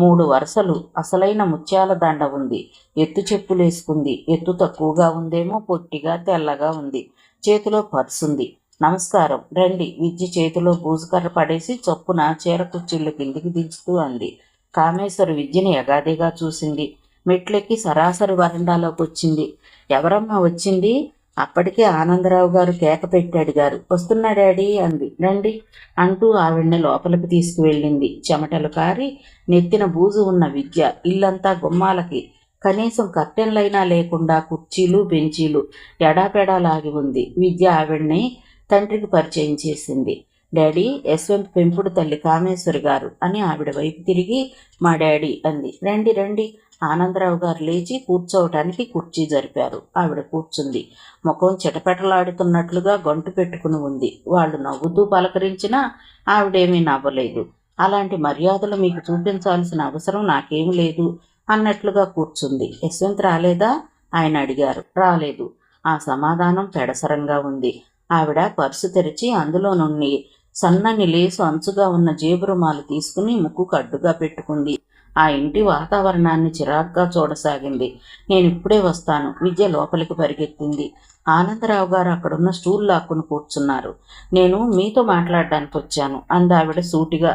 3 వరుసలు అసలైన ముత్యాల దండ ఉంది. ఎత్తు చెప్పులేసుకుంది. ఎత్తు తక్కువగా ఉందేమో, పొట్టిగా తెల్లగా ఉంది. చేతిలో పర్సుంది. నమస్కారం, రండి. విద్య చేతిలో బూజుకర్ర పడేసి చొప్పున చీర కుచ్చిళ్ళు కిందికి దించుతూ అంది. కామేశ్వరి విద్యని ఎగాదిగా చూసింది. మెట్లెక్కి సరాసరి వరండాలోకి వచ్చింది. ఎవరమ్మా వచ్చింది? అప్పటికే ఆనందరావు గారు కేక పెట్టి అడిగారు. వస్తున్నా డాడీ అంది. రండి అంటూ ఆవిడ్ని లోపలికి తీసుకువెళ్ళింది. చెమటలు కారి నెత్తిన బూజు ఉన్న విద్య ఇల్లంతా గుమ్మాలకి కనీసం కర్టెన్లైనా లేకుండా కుర్చీలు, బెంచీలు ఎడాపెడా లాగి ఉంది. విద్య ఆవిడ్ని తండ్రికి పరిచయం చేసింది. డాడీ, యశ్వంత్ పెంపుడు తల్లి కామేశ్వరి గారు అని ఆవిడ వైపు తిరిగి మా డాడీ అంది. రండి రండి. ఆనందరావు గారు లేచి కూర్చోవటానికి కుర్చీ జరిపారు. ఆవిడ కూర్చుంది. ముఖం చిటపెటలాడుతున్నట్లుగా గంటు పెట్టుకుని ఉంది. వాళ్ళు నవ్వుతూ పలకరించినా ఆవిడేమీ నవ్వలేదు. అలాంటి మర్యాదలు మీకు చూపించాల్సిన అవసరం నాకేమీ లేదు అన్నట్లుగా కూర్చుంది. యశ్వంత్ రాలేదా? ఆయన అడిగారు. రాలేదు. ఆ సమాధానం పెడసరంగా ఉంది. ఆవిడ పర్సు తెరిచి అందులో నుండి సన్నని లేసు అంచుగా ఉన్న జేబురుమాలు తీసుకుని ముక్కుకు అడ్డుగా పెట్టుకుంది. ఆ ఇంటి వాతావరణాన్ని చిరాగ్గా చూడసాగింది. నేను ఇప్పుడే వస్తాను. విద్య లోపలికి పరిగెత్తింది. ఆనందరావు గారు అక్కడున్న స్టూల్ లాక్కుని కూర్చున్నారు. నేను మీతో మాట్లాడడానికి వచ్చాను అందావిడ సూటిగా.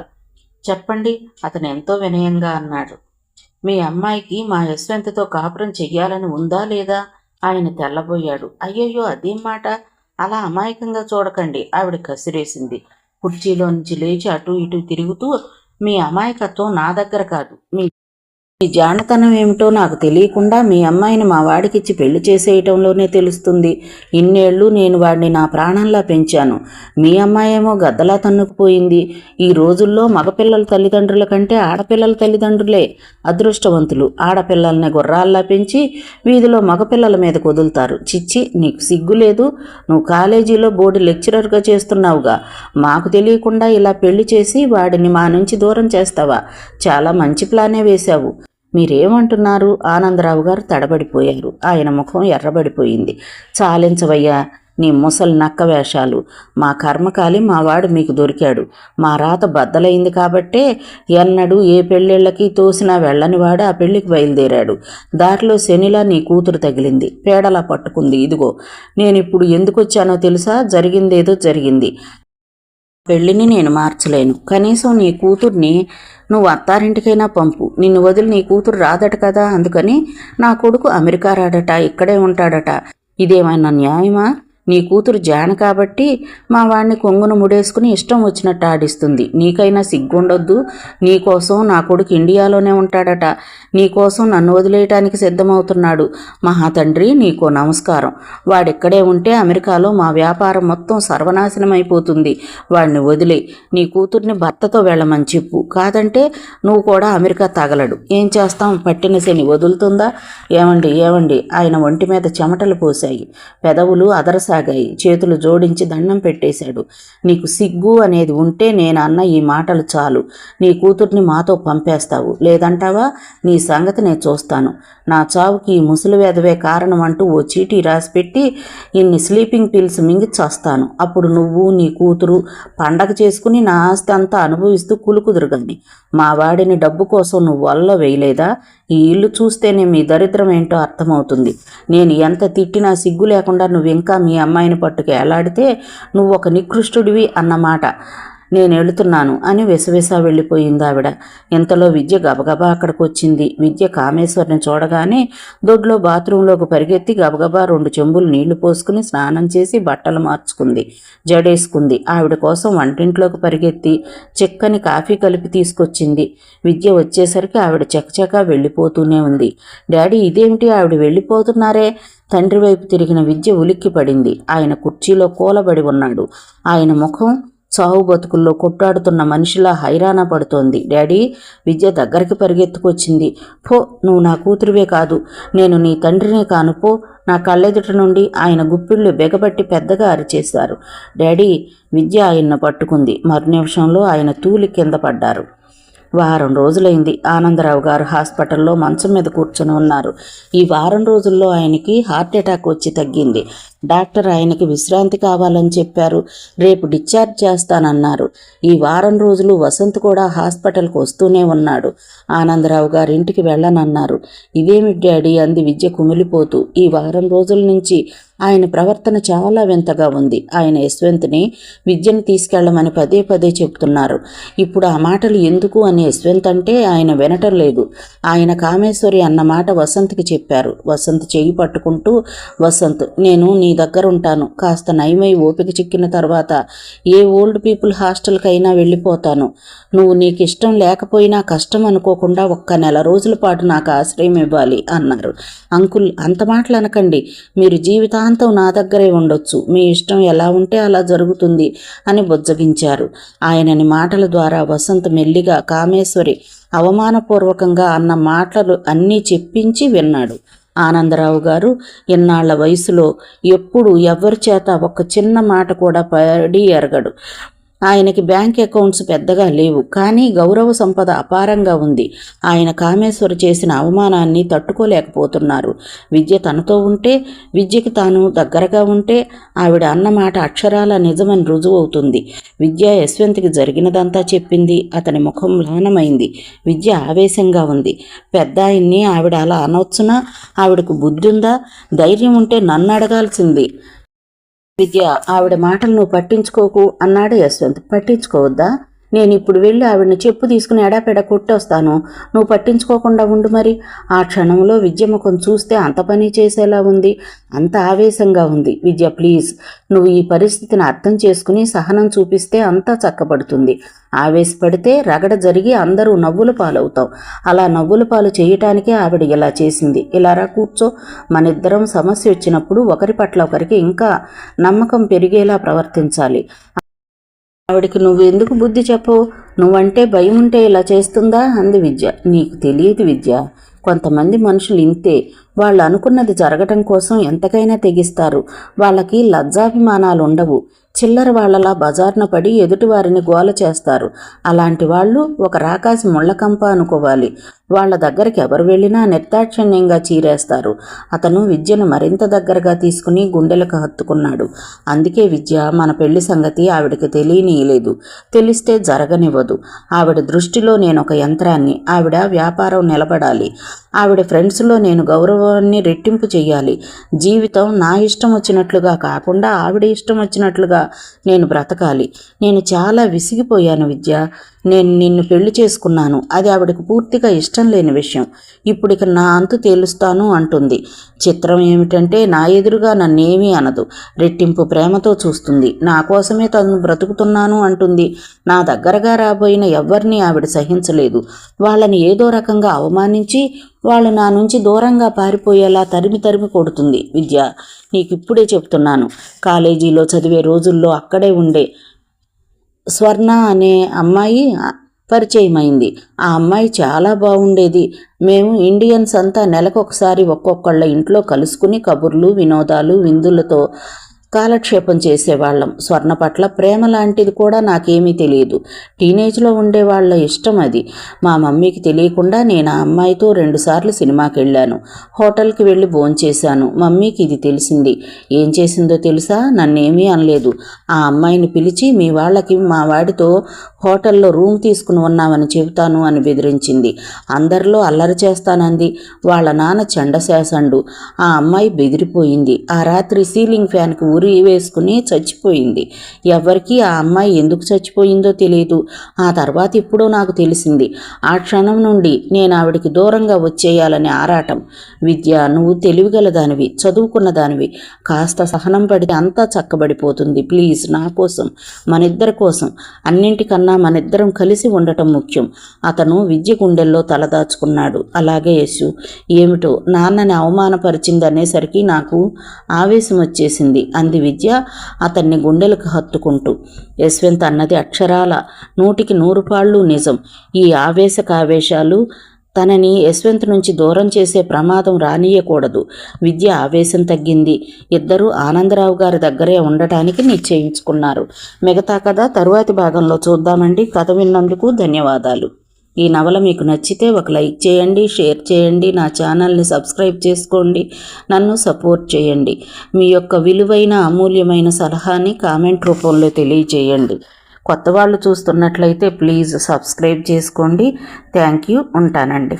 చెప్పండి, అతను ఎంతో వినయంగా అన్నాడు. మీ అమ్మాయికి మా యశ్వంత్తో కాపురం చెయ్యాలని ఉందా లేదా? ఆయన తెల్లబోయాడు. అయ్యయ్యో, అదేం మాట? అలా అమాయకంగా చూడకండి, ఆవిడ కసిరేసింది. కుర్చీలో నుంచి లేచి అటూ ఇటూ తిరుగుతూ, మీ అమాయకత్వం నా దగ్గర కాదు, మీ జానతనం ఏమిటో నాకు తెలియకుండా మీ అమ్మాయిని మా వాడికిచ్చి పెళ్లి చేసేయటంలోనే తెలుస్తుంది. ఇన్నేళ్ళు నేను వాడిని నా ప్రాణంలా పెంచాను. మీ అమ్మాయేమో గద్దలా తన్నుకుపోయింది. ఈ రోజుల్లో మగపిల్లల తల్లిదండ్రుల కంటే ఆడపిల్లల తల్లిదండ్రులే అదృష్టవంతులు. ఆడపిల్లల్ని గుర్రాల్లా పెంచి వీధిలో మగపిల్లల మీద వదులుతారు. చిచ్చి, నీకు సిగ్గులేదు? నువ్వు కాలేజీలో బోర్డు లెక్చరర్గా చేస్తున్నావుగా. మాకు తెలియకుండా ఇలా పెళ్లి చేసి వాడిని మా నుంచి దూరం చేస్తావా? చాలా మంచి ప్లానే వేశావు. మీరేమంటున్నారు? ఆనందరావు గారు తడబడిపోయారు. ఆయన ముఖం ఎర్రబడిపోయింది. చాలించవయ్యా నీ ముసలి నక్క వేషాలు. మా కర్మకాలి మావాడు మీకు దొరికాడు. మా రాత బద్దలైంది కాబట్టే ఎన్నడూ ఏ పెళ్ళిళ్ళకి తోసినా వెళ్ళనివాడు ఆ పెళ్లికి బయలుదేరాడు. దారిలో శనిలా నీ కూతురు తగిలింది, పేడలా పట్టుకుంది. ఇదిగో నేనిప్పుడు ఎందుకు వచ్చానో తెలుసా? జరిగిందేదో జరిగింది. పెళ్ళిని నేను మార్చలేను. కనీసం నీ కూతుర్ని నువ్వు అత్తారింటికైనా పంపు. నిన్ను వదిలి నీ కూతురు రాదట కదా. అందుకని నా కొడుకు అమెరికా రాడట, ఇక్కడే ఉంటాడట. ఇదేమైనా న్యాయమా? నీ కూతురు జాన కాబట్టి మా వాడిని కొంగును ముడేసుకుని ఇష్టం వచ్చినట్టు ఆడిస్తుంది. నీకైనా సిగ్గుండొద్దు? నీకోసం నా కొడుకు ఇండియాలోనే ఉంటాడట. నీకోసం నన్ను వదిలేయటానికి సిద్ధమవుతున్నాడు. మహాతండ్రి, నీకో నమస్కారం. వాడిక్కడే ఉంటే అమెరికాలో మా వ్యాపారం మొత్తం సర్వనాశనం అయిపోతుంది. వాడిని వదిలే నీ కూతుర్ని భర్తతో వెళ్ళమని చెప్పు. కాదంటే నువ్వు కూడా అమెరికా తగలడు. ఏం చేస్తాం? పట్టిన శని వదులుతుందా? ఏమండి ఏమండి ఆయన ఒంటి మీద చెమటలు పోశాయి. పెదవులు అదరసాగాయి. చేతులు జోడించి దండం పెట్టేశాడు. నీకు సిగ్గు అనేది ఉంటే నేను అన్న ఈ మాటలు చాలు. నీ కూతుర్ని మాతో పంపేస్తావు. లేదంటావా? నీ సంగతి నేను చూస్తాను. నా చావుకి ఈ ముసలి వేదవే కారణం అంటూ ఓ చీటీ రాసిపెట్టి ఇన్ని స్లీపింగ్ పిల్స్ మింగి చస్తాను. అప్పుడు నువ్వు నీ కూతురు పండగ చేసుకుని నా ఆస్తి అంతా అనుభవిస్తూ కులుకుదురుగండి. మా వాడిని డబ్బు కోసం నువ్వు వల్ల వేయలేదా? ఈ ఇల్లు చూస్తేనే మీ దరిద్రం ఏంటో అర్థమవుతుంది. నేను ఎంత తిట్టినా సిగ్గు లేకుండా నువ్వు ఇంకా మీ అమ్మాయిని పట్టుకు ఎలాడితే నువ్వు ఒక నికృష్టుడివి అన్నమాట. నేను వెళుతున్నాను అని వెసవెసా వెళ్ళిపోయింది ఆవిడ. ఇంతలో విద్య గబగబా అక్కడికి వచ్చింది. విద్య కామేశ్వరిని చూడగానే దొడ్లో బాత్రూంలోకి పరిగెత్తి గబగబా 2 చెంబులు నీళ్లు పోసుకుని స్నానం చేసి బట్టలు మార్చుకుంది, జడేసుకుంది. ఆవిడ కోసం వంటింట్లోకి పరిగెత్తి చిక్కని కాఫీ కలిపి తీసుకొచ్చింది. విద్య వచ్చేసరికి ఆవిడ చకచకా వెళ్ళిపోతూనే ఉంది. డాడీ, ఇదేమిటి ఆవిడ వెళ్ళిపోతున్నారే? తండ్రి వైపు తిరిగిన విద్య ఉలిక్కి పడింది. ఆయన కుర్చీలో కూలబడి ఉన్నాడు. ఆయన ముఖం చావు బతుకుల్లో కొట్టాడుతున్న మనిషిలా హైరాణ పడుతోంది. డాడీ, విద్య దగ్గరికి పరిగెత్తుకొచ్చింది. పో, నువ్వు నా కూతురువే కాదు, నేను నీ తండ్రినే కాను. పో. నా కళ్ళెదుట నుండి ఆయన గుప్పిళ్ళు బెగబట్టి పెద్దగా అరిచేశారు. డాడీ, విద్య ఆయన్ను పట్టుకుంది. మరు నిమిషంలో ఆయన తూలి కింద పడ్డారు. వారం రోజులైంది. ఆనందరావు గారు హాస్పిటల్లో మంచం మీద కూర్చొని ఉన్నారు. ఈ వారం రోజుల్లో ఆయనకి హార్ట్ అటాక్ వచ్చి తగ్గింది. డాక్టర్ ఆయనకి విశ్రాంతి కావాలని చెప్పారు. రేపు డిశ్చార్జ్ చేస్తానన్నారు. ఈ వారం రోజులు వసంత్ కూడా హాస్పిటల్కి వస్తూనే ఉన్నాడు. ఆనందరావు గారి ఇంటికి వెళ్ళనన్నారు. ఇదేమి డాడీ అంది విద్య కుమిలిపోతూ. ఈ వారం రోజుల నుంచి ఆయన ప్రవర్తన చాలా వింతగా ఉంది. ఆయన యశ్వంత్ని విద్యను తీసుకెళ్లమని పదే పదే చెప్తున్నారు. ఇప్పుడు ఆ మాటలు ఎందుకు అని యశ్వంత్ అంటే ఆయన వినటం లేదు. ఆయన కామేశ్వరి అన్న మాట వసంత్కి చెప్పారు. వసంత్ చెయ్యి పట్టుకుంటూ, వసంత్, నేను నీ దగ్గర ఉంటాను. కాస్త నయమై ఓపిక చిక్కిన తర్వాత ఏ ఓల్డ్ పీపుల్ హాస్టల్కైనా వెళ్ళిపోతాను. నువ్వు నీకు ఇష్టం లేకపోయినా కష్టం అనుకోకుండా ఒక్క నెల రోజుల పాటు నాకు ఆశ్రయం ఇవ్వాలి అన్నారు. అంకుల్, అంత మాటలు అనకండి. మీరు జీవితాంతం నా దగ్గరే ఉండొచ్చు. మీ ఇష్టం ఎలా ఉంటే అలా జరుగుతుంది అని బుజ్జగించారు. ఆయనని మాటల ద్వారా వసంత్ మెల్లిగా కామేశ్వరి అవమానపూర్వకంగా అన్న మాటలు అన్నీ చెప్పించి విన్నాడు. ఆనందరావు గారు ఇన్నాళ్ల వయసులో ఎప్పుడు ఎవరి చేత ఒక చిన్న మాట కూడా పడి ఎరగడు. ఆయనకి బ్యాంక్ అకౌంట్స్ పెద్దగా లేవు, కానీ గౌరవ సంపద అపారంగా ఉంది. ఆయన కామేశ్వరి చేసిన అవమానాన్ని తట్టుకోలేకపోతున్నారు. విద్య తనతో ఉంటే, విద్యకి తాను దగ్గరగా ఉంటే ఆవిడ అన్నమాట అక్షరాల నిజమని రుజువవుతుంది. విద్య యశ్వంత్కి జరిగినదంతా చెప్పింది. అతని ముఖం మ్లానమైంది. విద్య ఆవేశంగా ఉంది. పెద్ద ఆయన్ని ఆవిడ అలా అనొచ్చునా? ఆవిడకు బుద్ధి ఉందా? ధైర్యం ఉంటే నన్ను అడగాల్సింది. విద్య, ఆవిడ మాటలు నువ్వు పట్టించుకోకు అన్నాడు యశ్వంత్. పట్టించుకోవద్దా? నేను ఇప్పుడు వెళ్ళి ఆవిడని చెప్పు తీసుకుని ఎడాపెడా కొట్టొస్తాను. నువ్వు పట్టించుకోకుండా ఉండు మరి. ఆ క్షణంలో విద్య ముఖం చూస్తే అంత పని చేసేలా ఉంది. అంత ఆవేశంగా ఉంది. విద్య, ప్లీజ్, నువ్వు ఈ పరిస్థితిని అర్థం చేసుకుని సహనం చూపిస్తే అంతా చక్కబడుతుంది. ఆవేశపడితే రగడ జరిగి అందరూ నవ్వుల పాలవుతాం. అలా నవ్వుల పాలు చేయటానికే ఆవిడ ఇలా చేసింది. ఇలారా కూర్చో. మనిద్దరం సమస్య వచ్చినప్పుడు ఒకరి పట్ల ఒకరికి ఇంకా నమ్మకం పెరిగేలా ప్రవర్తించాలి. ఆవిడికి నువ్వు ఎందుకు బుద్ధి చెప్పవు? నువ్వంటే భయం ఉంటే ఇలా చేస్తుందా అంది విద్య. నీకు తెలియదు విద్య, కొంతమంది మనుషులు ఇంతే. వాళ్ళు అనుకున్నది జరగటం కోసం ఎంతకైనా తెగిస్తారు. వాళ్ళకి లజ్జాభిమానాలు ఉండవు. చిల్లర వాళ్లలా బజార్న పడి ఎదుటివారిని గోల చేస్తారు. అలాంటి వాళ్ళు ఒక రాకాసి ముళ్ళకంప అనుకోవాలి. వాళ్ల దగ్గరికి ఎవరు వెళ్ళినా నిర్దాక్షిణ్యంగా చీరేస్తారు. అతను విద్యను మరింత దగ్గరగా తీసుకుని గుండెలకు హత్తుకున్నాడు. అందుకే విద్య మన పెళ్లి సంగతి ఆవిడకి తెలియనీయలేదు. తెలిస్తే జరగనివ్వదు. ఆవిడ దృష్టిలో నేను ఒక యంత్రాన్ని. ఆవిడ వ్యాపారం నిలబడాలి. ఆవిడ ఫ్రెండ్స్లో నేను గౌరవాన్ని రెట్టింపు చెయ్యాలి. జీవితం నా ఇష్టం వచ్చినట్లుగా కాకుండా ఆవిడ ఇష్టం వచ్చినట్లుగా నేను బ్రతకాలి. నేను చాలా విసిగిపోయాను విద్య. నేను నిన్ను పెళ్లి చేసుకున్నాను. అది ఆవిడకు పూర్తిగా ఇష్టం లేని విషయం. ఇప్పుడు ఇక నా అంతు తేలుస్తాను అంటుంది. చిత్రం ఏమిటంటే నా ఎదురుగా నన్నేమీ అనదు. రెట్టింపు ప్రేమతో చూస్తుంది. నా కోసమే తను బ్రతుకుతున్నాను అంటుంది. నా దగ్గరగా రాబోయిన ఎవ్వరినీ ఆవిడ సహించలేదు. వాళ్ళని ఏదో రకంగా అవమానించి వాళ్ళు నా నుంచి దూరంగా పారిపోయేలా తరిమి తరిమి కొడుతుంది. విద్య, నీకు ఇప్పుడే చెప్తున్నాను. కాలేజీలో చదివే రోజుల్లో అక్కడే ఉండే స్వర్ణ అనే అమ్మాయి పరిచయమైంది. ఆ అమ్మాయి చాలా బాగుండేది. మేము ఇండియన్స్ అంతా నెలకొకసారి ఒక్కొక్కళ్ళ ఇంట్లో కలుసుకుని కబుర్లు, వినోదాలు, విందులతో కాలక్షేపం చేసేవాళ్ళం. స్వర్ణ పట్ల ప్రేమ లాంటిది కూడా నాకేమీ తెలియదు. టీనేజ్లో ఉండేవాళ్ల ఇష్టం అది. మా మమ్మీకి తెలియకుండా నేను ఆ అమ్మాయితో 2 సార్లు సినిమాకి వెళ్ళాను. హోటల్కి వెళ్ళి భోంచేశాను. మమ్మీకి ఇది తెలిసింది. ఏం చేసిందో తెలుసా? నన్నేమీ అనలేదు. ఆ అమ్మాయిని పిలిచి మీ వాళ్ళకి మా వాడితో హోటల్లో రూమ్ తీసుకుని ఉన్నామని చెబుతాను అని బెదిరించింది. అందరిలో అల్లరి చేస్తానంది. వాళ్ళ నాన్న చండశాసండు. ఆ అమ్మాయి బెదిరిపోయింది. ఆ రాత్రి సీలింగ్ ఫ్యాన్కి ఉరి వేసుకుని చచ్చిపోయింది. ఎవరికి ఆ అమ్మాయి ఎందుకు చచ్చిపోయిందో తెలియదు. ఆ తర్వాత ఇప్పుడు నాకు తెలిసింది. ఆ క్షణం నుండి నేను ఆవిడికి దూరంగా వచ్చేయాలని ఆరాటం. విద్య, నువ్వు తెలివిగలదానివి, చదువుకున్న దానివి. కాస్త సహనం పడితే అంతా చక్కబడిపోతుంది. ప్లీజ్, నా కోసం, మనిద్దరి కోసం, అన్నింటికన్నా మనిద్దరం కలిసి ఉండటం ముఖ్యం. అతను విద్య గుండెల్లో తలదాచుకున్నాడు. అలాగే యశు, ఏమిటో నాన్నని అవమానపరిచిందనేసరికి నాకు ఆవేశం వచ్చేసింది అంది విద్య అతన్ని గుండెలకు హత్తుకుంటూ. యశ్వంత్ అన్నది అక్షరాల 100కి 100 పాళ్ళు నిజం. ఈ ఆవేశాలు తనని యశ్వంత్ నుంచి దూరం చేసే ప్రమాదం రానియకూడదు. విద్య ఆవేశం తగ్గింది. ఇద్దరూ ఆనందరావు గారి దగ్గరే ఉండటానికి నిశ్చయించుకున్నారు. మిగతా కథ తరువాతి భాగంలో చూద్దామండి. కథ విన్నందుకు ధన్యవాదాలు. ఈ నవల మీకు నచ్చితే ఒక లైక్ చేయండి, షేర్ చేయండి, నా ఛానల్ని సబ్స్క్రైబ్ చేసుకోండి, నన్ను సపోర్ట్ చేయండి. మీ యొక్క విలువైన అమూల్యమైన సలహాని కామెంట్ రూపంలో తెలియజేయండి. కొత్త వాళ్ళు చూస్తున్నట్లయితే ప్లీజ్ సబ్స్క్రైబ్ చేసుకోండి. Thank you. ఉంటానండి.